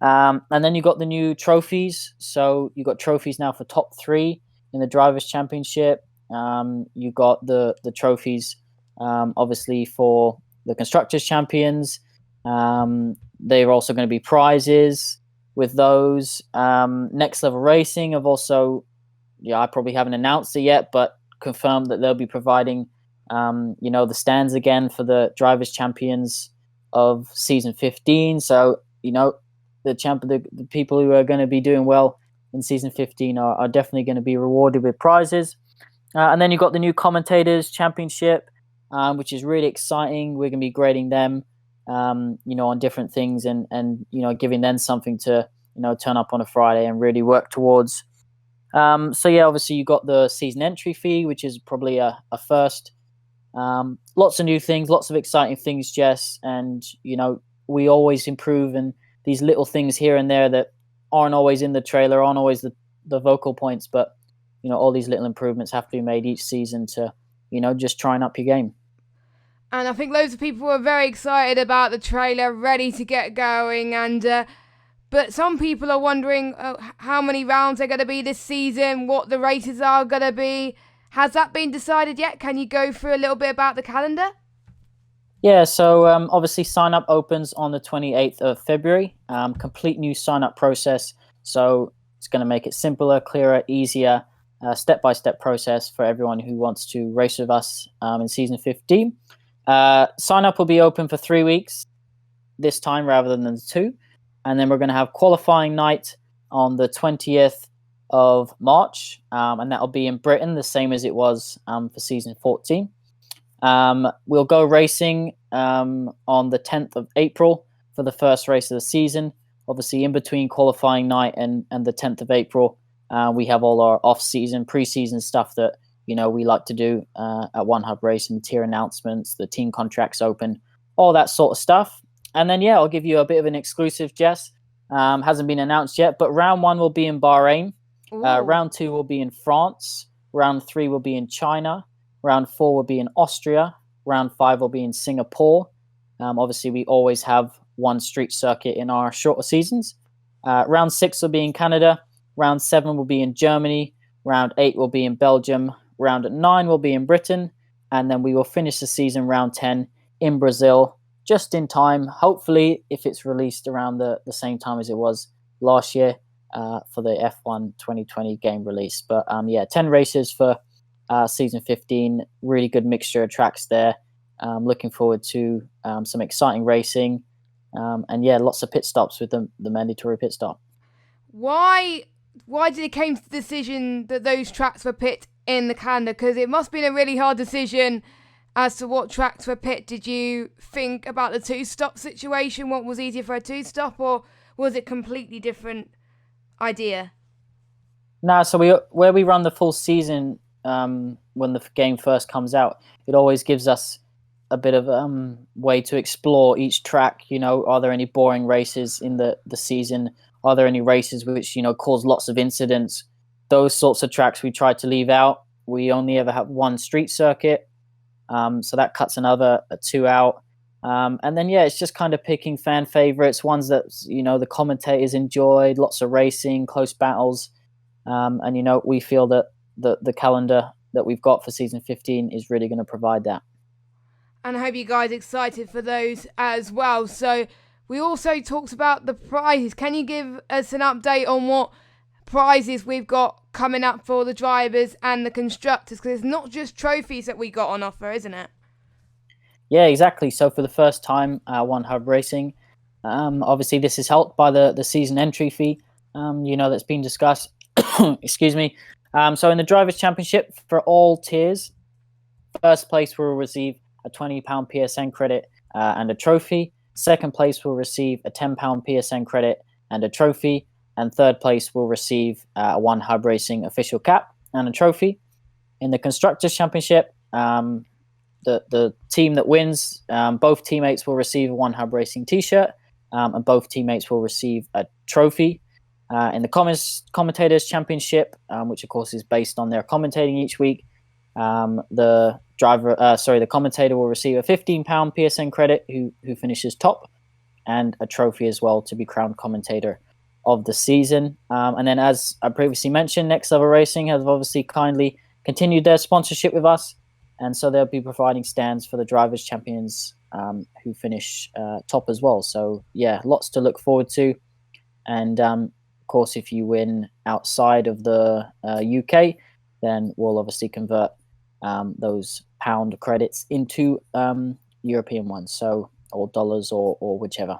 And then you got the new trophies. So you got trophies now for top 3 in the Drivers' Championship. You got the trophies, obviously, for the Constructors' Champions. There are also going to be prizes with those. Next Level Racing have also, I probably haven't announced it yet, but confirmed that they'll be providing, the stands again for the Drivers' Champions of Season 15. So, the people who are going to be doing well in Season 15 are definitely going to be rewarded with prizes. And then you've got the new Commentators Championship, which is really exciting. We're going to be grading them, on different things and giving them something to, turn up on a Friday and really work towards. Obviously you got the season entry fee, which is probably a first. Lots of new things, lots of exciting things, Jess. And, we always improve, and these little things here and there that aren't always in the trailer, aren't always the vocal points, but, all these little improvements have to be made each season to, just try and up your game. And I think loads of people were very excited about the trailer, ready to get going. And but some people are wondering how many rounds are going to be this season, what the races are going to be. Has that been decided yet? Can you go through a little bit about the calendar? Yeah, so obviously sign-up opens on the 28th of February. Complete new sign-up process. So it's going to make it simpler, clearer, easier, step-by-step process for everyone who wants to race with us in Season 15. Sign-up will be open for 3 weeks this time rather than 2. And then we're going to have qualifying night on the 20th of March. And that'll be in Britain, the same as it was for Season 14. We'll go racing on the 10th of April for the first race of the season. Obviously, in between qualifying night and the 10th of April, we have all our off-season, pre-season stuff that, we like to do at One Hub Racing, tier announcements, the team contracts open, all that sort of stuff. And then, I'll give you a bit of an exclusive, Jess. Hasn't been announced yet, but round 1 will be in Bahrain. Round 2 will be in France. Round 3 will be in China. Round 4 will be in Austria. Round 5 will be in Singapore. Obviously, we always have one street circuit in our shorter seasons. Round 6 will be in Canada. Round 7 will be in Germany. Round 8 will be in Belgium. Round 9 will be in Britain. And then we will finish the season round 10 in Brazil, just in time, hopefully, if it's released around the same time as it was last year for the F1 2020 game release. But 10 races for Season 15, really good mixture of tracks there. Looking forward to some exciting racing. Lots of pit stops with the mandatory pit stop. Why did it came to the decision that those tracks were pit in the calendar? Because it must have been a really hard decision as to what tracks were pit. Did you think about the 2-stop situation? What was easier for a 2-stop, or was it completely different idea? No, so where we run the full season when the game first comes out, it always gives us a bit of way to explore each track. Are there any boring races in the season? Are there any races which, cause lots of incidents? Those sorts of tracks we try to leave out. We only ever have one street circuit. So that cuts another 2 out. And then, it's just kind of picking fan favorites, ones that, the commentators enjoyed, lots of racing, close battles. And, we feel that the calendar that we've got for Season 15 is really going to provide that. And I hope you guys are excited for those as well. So we also talked about the prizes. Can you give us an update on what prizes we've got coming up for the drivers and the constructors? Because it's not just trophies that we got on offer, isn't it? Yeah, exactly. So for the first time, One Hub Racing, obviously this is helped by the season entry fee, that's been discussed. Excuse me. So in the Drivers' Championship, for all tiers, first place will receive a £20 PSN credit and a trophy. Second place will receive a £10 PSN credit and a trophy. And third place will receive a One Hub Racing official cap and a trophy. In the Constructors' Championship, the team that wins, both teammates will receive a One Hub Racing t-shirt, and both teammates will receive a trophy. In the Commentators' Championship, which of course is based on their commentating each week, the commentator will receive a £15 PSN credit who finishes top. and a trophy as well to be crowned commentator of the season. And then, as I previously mentioned, Next Level Racing has obviously kindly continued their sponsorship with us, and so they'll be providing stands for the drivers' champions who finish top as well. So yeah, lots to look forward to. And of course, if you win outside of the UK, then we'll obviously convert those pound credits into European ones, so or dollars or whichever.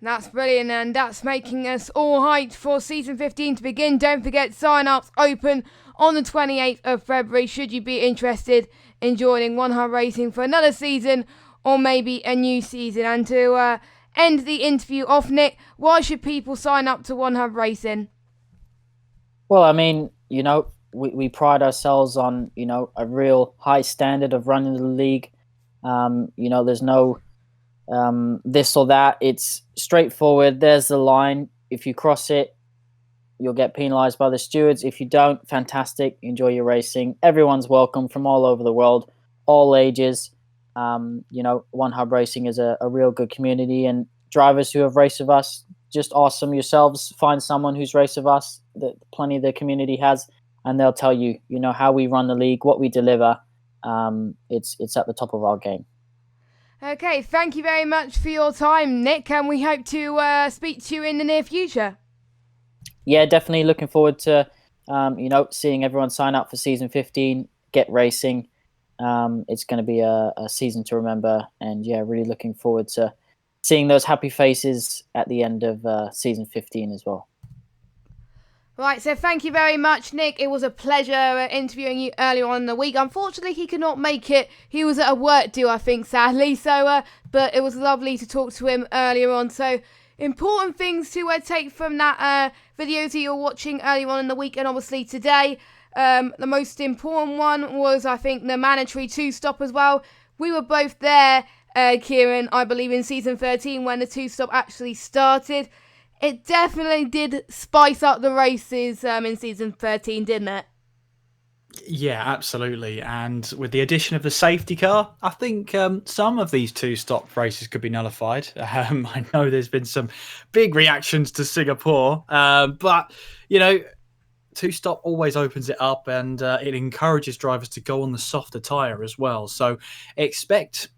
That's brilliant, and that's making us all hyped for Season 15 to begin. Don't forget, sign-ups open on the 28th of February should you be interested in joining One Hub Racing for another season or maybe a new season. And to end the interview off, Nick, why should people sign up to One Hub Racing? Well, I mean, we pride ourselves on, a real high standard of running the league. There's no this or that. It's straightforward. There's the line. If you cross it, you'll get penalized by the stewards. If you don't, fantastic. Enjoy your racing. Everyone's welcome from all over the world, all ages. One Hub Racing is a real good community, and drivers who have raced with us, just awesome yourselves. Find someone who's raced with us that plenty of the community has, and they'll tell you, how we run the league, what we deliver. It's at the top of our game. Okay, thank you very much for your time, Nick, and we hope to speak to you in the near future. Yeah, definitely looking forward to, seeing everyone sign up for Season 15, get racing. It's going to be a season to remember, and yeah, really looking forward to seeing those happy faces at the end of Season 15 as well. Right, so thank you very much, Nick. It was a pleasure interviewing you earlier on in the week. Unfortunately, he could not make it. He was at a work do, I think, sadly. So, but it was lovely to talk to him earlier on. So, important things to take from that video that you're watching earlier on in the week, and obviously today. The most important one was, I think, the mandatory 2-stop as well. We were both there, Kieran, I believe, in Season 13 when the 2-stop actually started. It definitely did spice up the races in Season 13, didn't it? Yeah, absolutely. And with the addition of the safety car, I think some of these 2-stop races could be nullified. I know there's been some big reactions to Singapore, but, 2-stop always opens it up, and it encourages drivers to go on the softer tyre as well. So expect,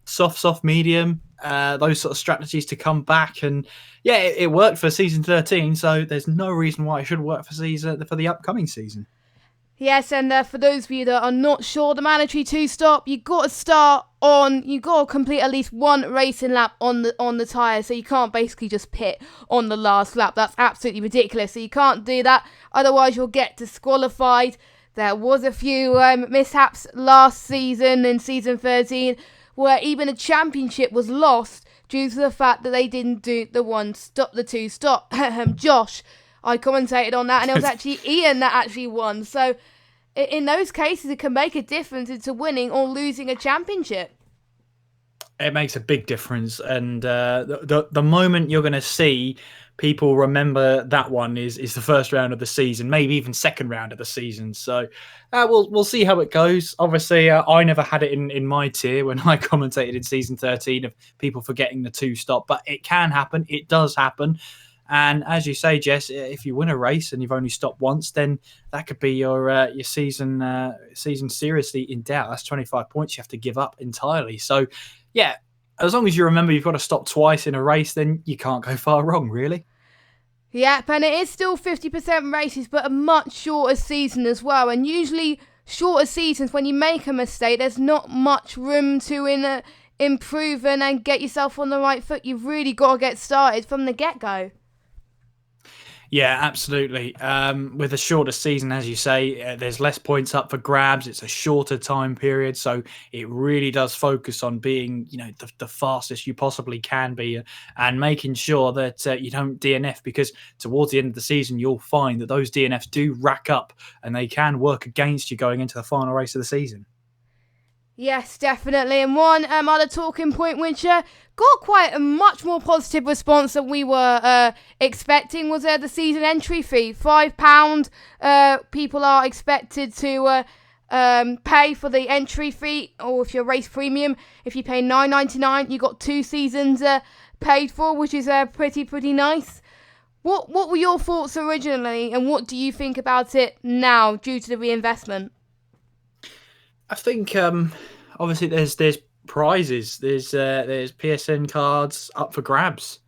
soft, medium, those sort of strategies to come back. And yeah, it worked for Season 13, so there's no reason why it should work for the upcoming season. Yes, and for those of you that are not sure, the mandatory 2-stop, you've got to complete at least one racing lap on the tyre, so you can't basically just pit on the last lap. That's absolutely ridiculous, so you can't do that, otherwise you'll get disqualified. There was a few mishaps last season in Season 13, where even a championship was lost due to the fact that they didn't do the 2-stop. Josh, I commentated on that, and it was actually Ian that actually won. So in those cases, it can make a difference into winning or losing a championship. It makes a big difference, and the moment you're going to see people remember that one is the first round of the season, maybe even second round of the season. So we'll see how it goes. Obviously, I never had it in my tier when I commentated in Season 13 of people forgetting the 2-stop, but it can happen. It does happen. And as you say, Jess, if you win a race and you've only stopped once, then that could be your season seriously in doubt. That's 25 points you have to give up entirely. So, yeah, as long as you remember you've got to stop twice in a race, then you can't go far wrong, really. Yep, and it is still 50% races, but a much shorter season as well. And usually shorter seasons, when you make a mistake, there's not much room to improve and get yourself on the right foot. You've really got to get started from the get-go. Yeah, absolutely. With a shorter season, as you say, there's less points up for grabs. It's a shorter time period, so it really does focus on being, the fastest you possibly can be, and making sure that you don't DNF, because towards the end of the season, you'll find that those DNFs do rack up, and they can work against you going into the final race of the season. Yes, definitely. And one other talking point which got quite a much more positive response than we were expecting was the season entry fee. £5. People are expected to pay for the entry fee, or if you're race premium, if you pay $9.99, you got 2 seasons paid for, which is pretty nice. What were your thoughts originally, and what do you think about it now due to the reinvestment? I think obviously there's prizes, there's PSN cards up for grabs,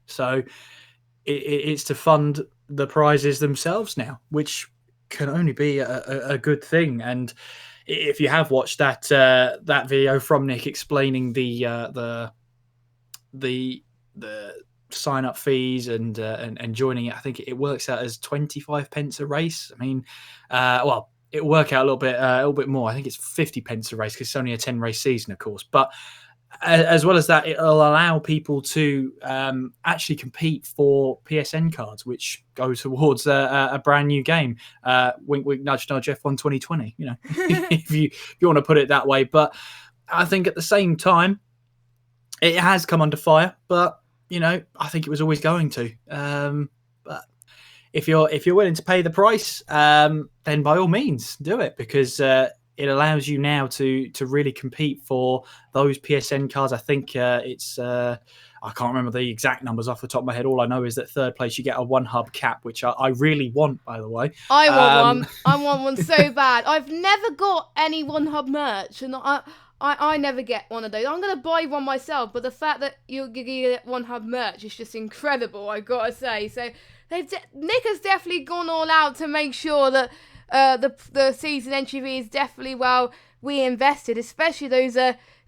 so it's to fund the prizes themselves now, which can only be a good thing. And if you have watched that video from Nick explaining the sign up fees and joining it, I think it works out as 25 pence a race. I mean, it'll work out a little bit more. I think it's 50 pence a race because it's only a 10 race season, of course. But as well as that, it'll allow people to actually compete for PSN cards, which go towards a brand new game. Wink, wink, nudge, nudge. F1 2020. If you want to put it that way. But I think at the same time, it has come under fire. But I think it was always going to. But if you're willing to pay the price, then by all means do it, because it allows you now to really compete for those PSN cards. I think it's I can't remember the exact numbers off the top of my head. All I know is that third place you get a 1 hub cap, which I really want, by the way. I want one. I want one so bad. I've never got any 1 hub merch, and I never get one of those. I'm going to buy one myself, but the fact that you get 1 hub merch is just incredible, I got to say. So Nick has definitely gone all out to make sure that the season entry fee is definitely well reinvested, especially those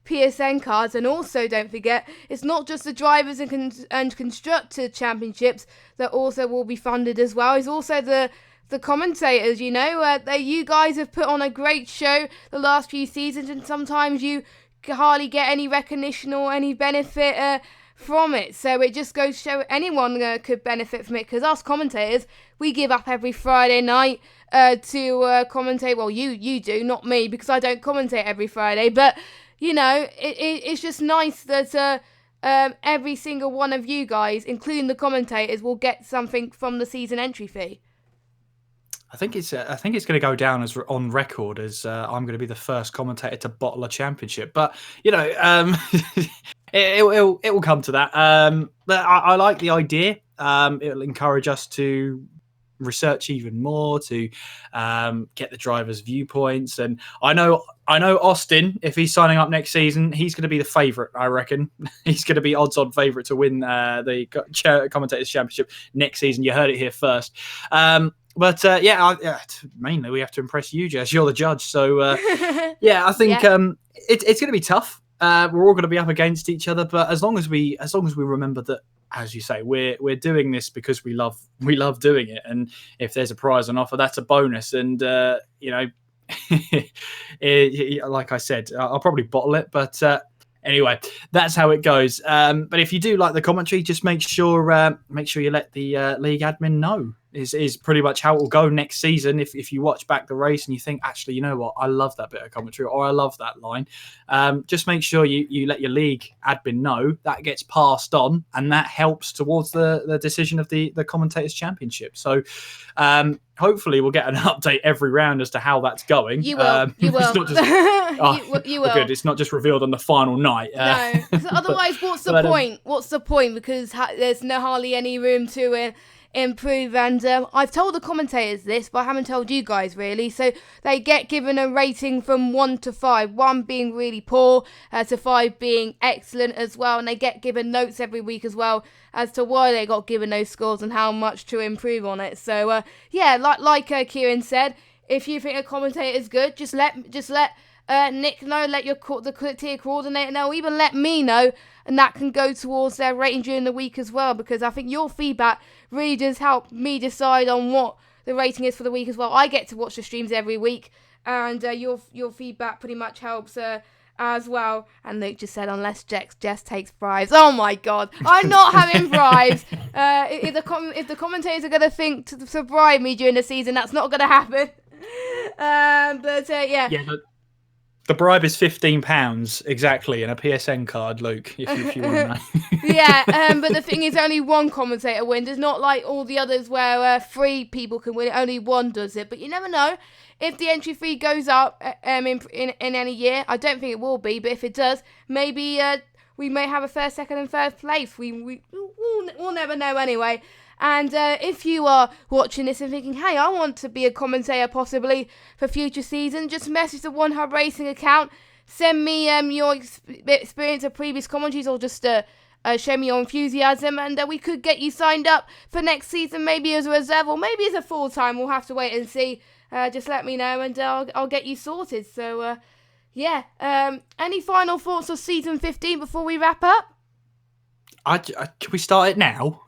PSN cards. And also, don't forget, it's not just the drivers and constructor championships that also will be funded as well. It's also the commentators, you guys have put on a great show the last few seasons, and sometimes you hardly get any recognition or any benefit from it. So it just goes to show anyone could benefit from it, because us commentators, we give up every Friday night to commentate. Well, you do, not me, because I don't commentate every Friday. But it's just nice that every single one of you guys, including the commentators, will get something from the season entry fee. I think it's going to go down as on record as I'm going to be the first commentator to bottle a championship. But it will come to that. But I like the idea. It'll encourage us to research even more, to get the drivers' viewpoints. And I know Austin, if he's signing up next season, he's going to be the favourite. I reckon he's going to be odds-on favourite to win the Commentators Championship next season. You heard it here first. But mainly we have to impress you, Jess. You're the judge, so I think it's going to be tough. We're all going to be up against each other, but as long as we remember that, as you say, we're doing this because we love doing it, and if there's a prize on offer, that's a bonus. And like I said, I'll probably bottle it, but anyway, that's how it goes. But if you do like the commentary, just make sure you let the league admin know. Is pretty much how it will go next season. If you watch back the race and you think, actually, you know what, I love that bit of commentary, or I love that line, just make sure you let your league admin know. That gets passed on, and that helps towards the decision of the Commentators Championship. So hopefully we'll get an update every round as to how that's going. You will. You will. It's not just, you will. Good. It's not just revealed on the final night. No. Otherwise, what's the point? What's the point? Because there's hardly any room to improve. And I've told the commentators this, but I haven't told you guys really. So they get given a rating from 1 to 5, 1 being really poor, to 5 being excellent as well, and they get given notes every week as well as to why they got given those scores and how much to improve on it. So like Kieran said, if you think a commentator is good, just let Nick know, let the tier coordinator know, or even let me know, and that can go towards their rating during the week as well, because I think your feedback really does help me decide on what the rating is for the week as well. I get to watch the streams every week, and your feedback pretty much helps as well. And Luke just said, unless Jess takes bribes. Oh my god, I'm not having bribes. If the commentators are going to think to bribe me during the season, that's not going to happen. The bribe is £15 exactly, and a PSN card, Luke, if you want to know. Yeah, but the thing is, only one commentator wins. It's not like all the others where 3 people can win it. Only one does it. But you never know. If the entry fee goes up in any year, I don't think it will be, but if it does, maybe we may have a first, second, and third place. We'll never know anyway. And if you are watching this and thinking, hey, I want to be a commentator possibly for future seasons, just message the One Hub Racing account. Send me your experience of previous commentaries, or just show me your enthusiasm, and we could get you signed up for next season, maybe as a reserve or maybe as a full-time. We'll have to wait and see. Just let me know and I'll get you sorted. So, yeah. Any final thoughts of season 15 before we wrap up? Can we start it now?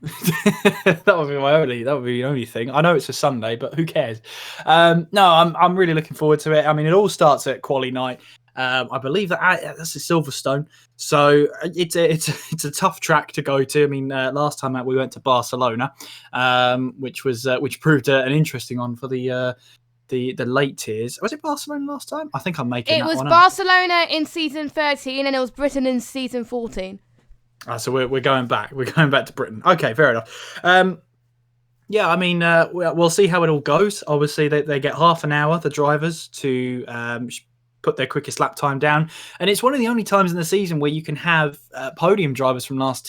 That would be the only thing. I know it's a Sunday, but who cares? No, I'm really looking forward to it. I mean, it all starts at Quali Night. I believe that's a Silverstone, so it's a tough track to go to. I mean, last time out we went to Barcelona, which proved an interesting one for the late tiers. Was it Barcelona last time? I think I'm making that one up. It was Barcelona in season 13, and it was Britain in season 14. So we're going back. We're going back to Britain. Okay, fair enough. Yeah, I mean, we'll see how it all goes. Obviously, they get half an hour, the drivers, to put their quickest lap time down, and it's one of the only times in the season where you can have podium drivers from last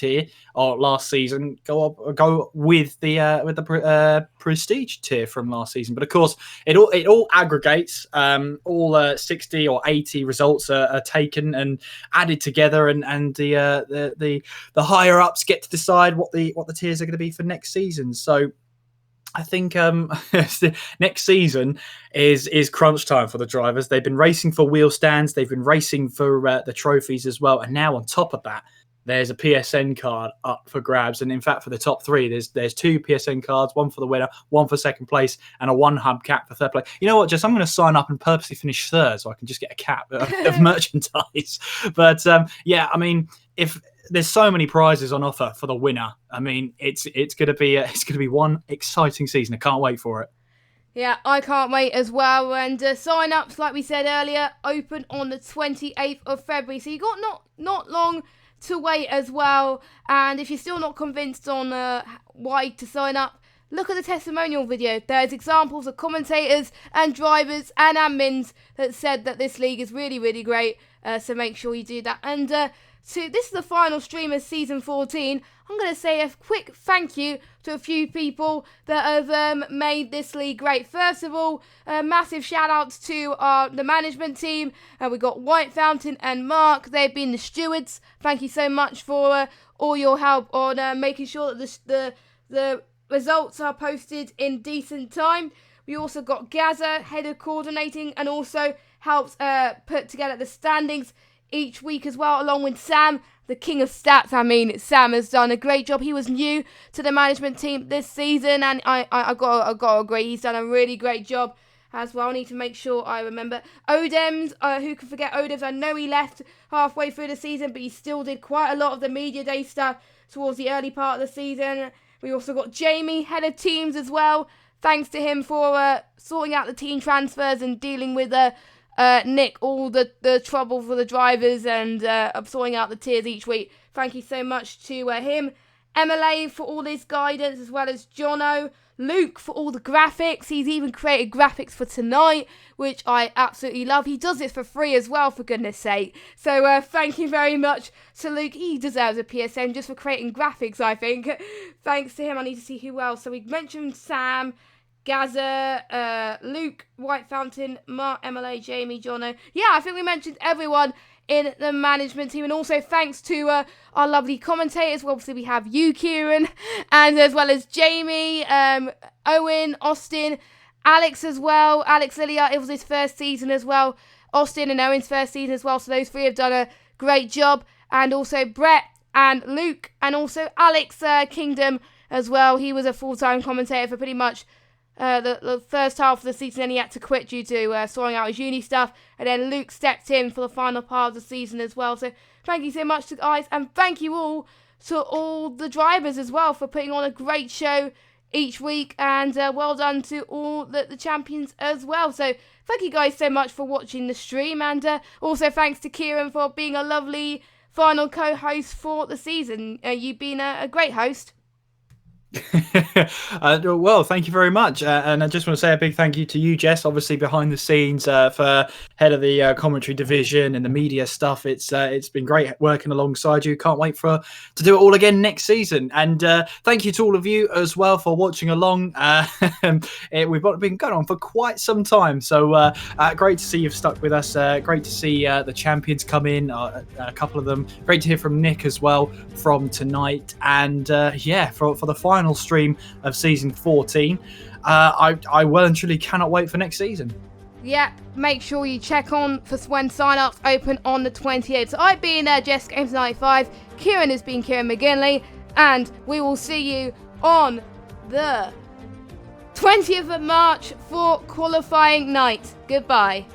season go with the prestige tier from last season. But of course, it all aggregates. All 60 or 80 results are taken and added together, and the higher ups get to decide what the tiers are going to be for next season. So I think next season is crunch time for the drivers. They've been racing for wheel stands. They've been racing for the trophies as well. And now on top of that, there's a PSN card up for grabs. And in fact, for the top 3, there's 2 PSN cards, one for the winner, one for second place, and a 1 hub cap for third place. You know what, Jess, I'm going to sign up and purposely finish third so I can just get a cap of merchandise. But yeah, I mean, if there's so many prizes on offer for the winner, I mean, it's going to be one exciting season. I can't wait for it. Yeah, I can't wait as well. And sign-ups, like we said earlier, open on the 28th of February. So you got not long to wait as well. And if you're still not convinced on why to sign up, look at the testimonial video. There's examples of commentators and drivers and admins that said that this league is really, really great. So make sure you do that. And so this is the final stream of season 14. I'm going to say a quick thank you to a few people that have made this league great. First of all, massive shout outs to the management team. We've got White Fountain and Mark. They've been the stewards. Thank you so much for all your help on making sure that the results are posted in decent time. We also got Gaza, head of coordinating, and also helps put together the standings each week as well, along with Sam, the king of stats. I mean, Sam has done a great job. He was new to the management team this season, and I got to agree, he's done a really great job as well. I need to make sure I remember Odems. Who can forget Odems? I know he left halfway through the season, but he still did quite a lot of the media day stuff towards the early part of the season. We also got Jamie, head of teams as well. Thanks to him for sorting out the team transfers and dealing with Nick, all the trouble for the drivers, and sorting out the tiers each week. Thank you so much to him. MLA for all his guidance, as well as Jono. Luke for all the graphics. He's even created graphics for tonight, which I absolutely love. He does it for free as well, for goodness sake. So thank you very much to Luke. He deserves a PSN just for creating graphics, I think. Thanks to him. I need to see who else. So we mentioned Sam, Gaza, Luke, White Fountain, Mark, MLA, Jamie, Jono. Yeah, I think we mentioned everyone in the management team. And also thanks to our lovely commentators. Well, obviously we have you, Kieran, and as well as Jamie, Owen, Austin, Alex as well. Alex Lilia, it was his first season as well. Austin and Owen's first season as well. So those 3 have done a great job. And also Brett and Luke, and also Alex Kingdom as well. He was a full-time commentator for pretty much the first half of the season, then he had to quit due to sorting out his uni stuff, and then Luke stepped in for the final part of the season as well. So thank you so much to guys, and thank you all to all the drivers as well for putting on a great show each week, and well done to all the champions as well. So thank you guys so much for watching the stream, and also thanks to Kieran for being a lovely final co-host for the season. You've been a great host. Well, thank you very much, and I just want to say a big thank you to you, Jess, obviously behind the scenes, for head of the commentary division and the media stuff. It's been great working alongside you. Can't wait to do it all again next season. And thank you to all of you as well for watching along. We've been going on for quite some time, so great to see you've stuck with us. Great to see the champions come in, a couple of them. Great to hear from Nick as well from tonight, and for the final stream of season 14. I well and truly cannot wait for next season. Yeah, make sure you check on for when sign-ups open on the 28th. So I've been Jess Games 95, Kieran has been Kieran McGinley, and we will see you on the 20th of March for qualifying night. Goodbye.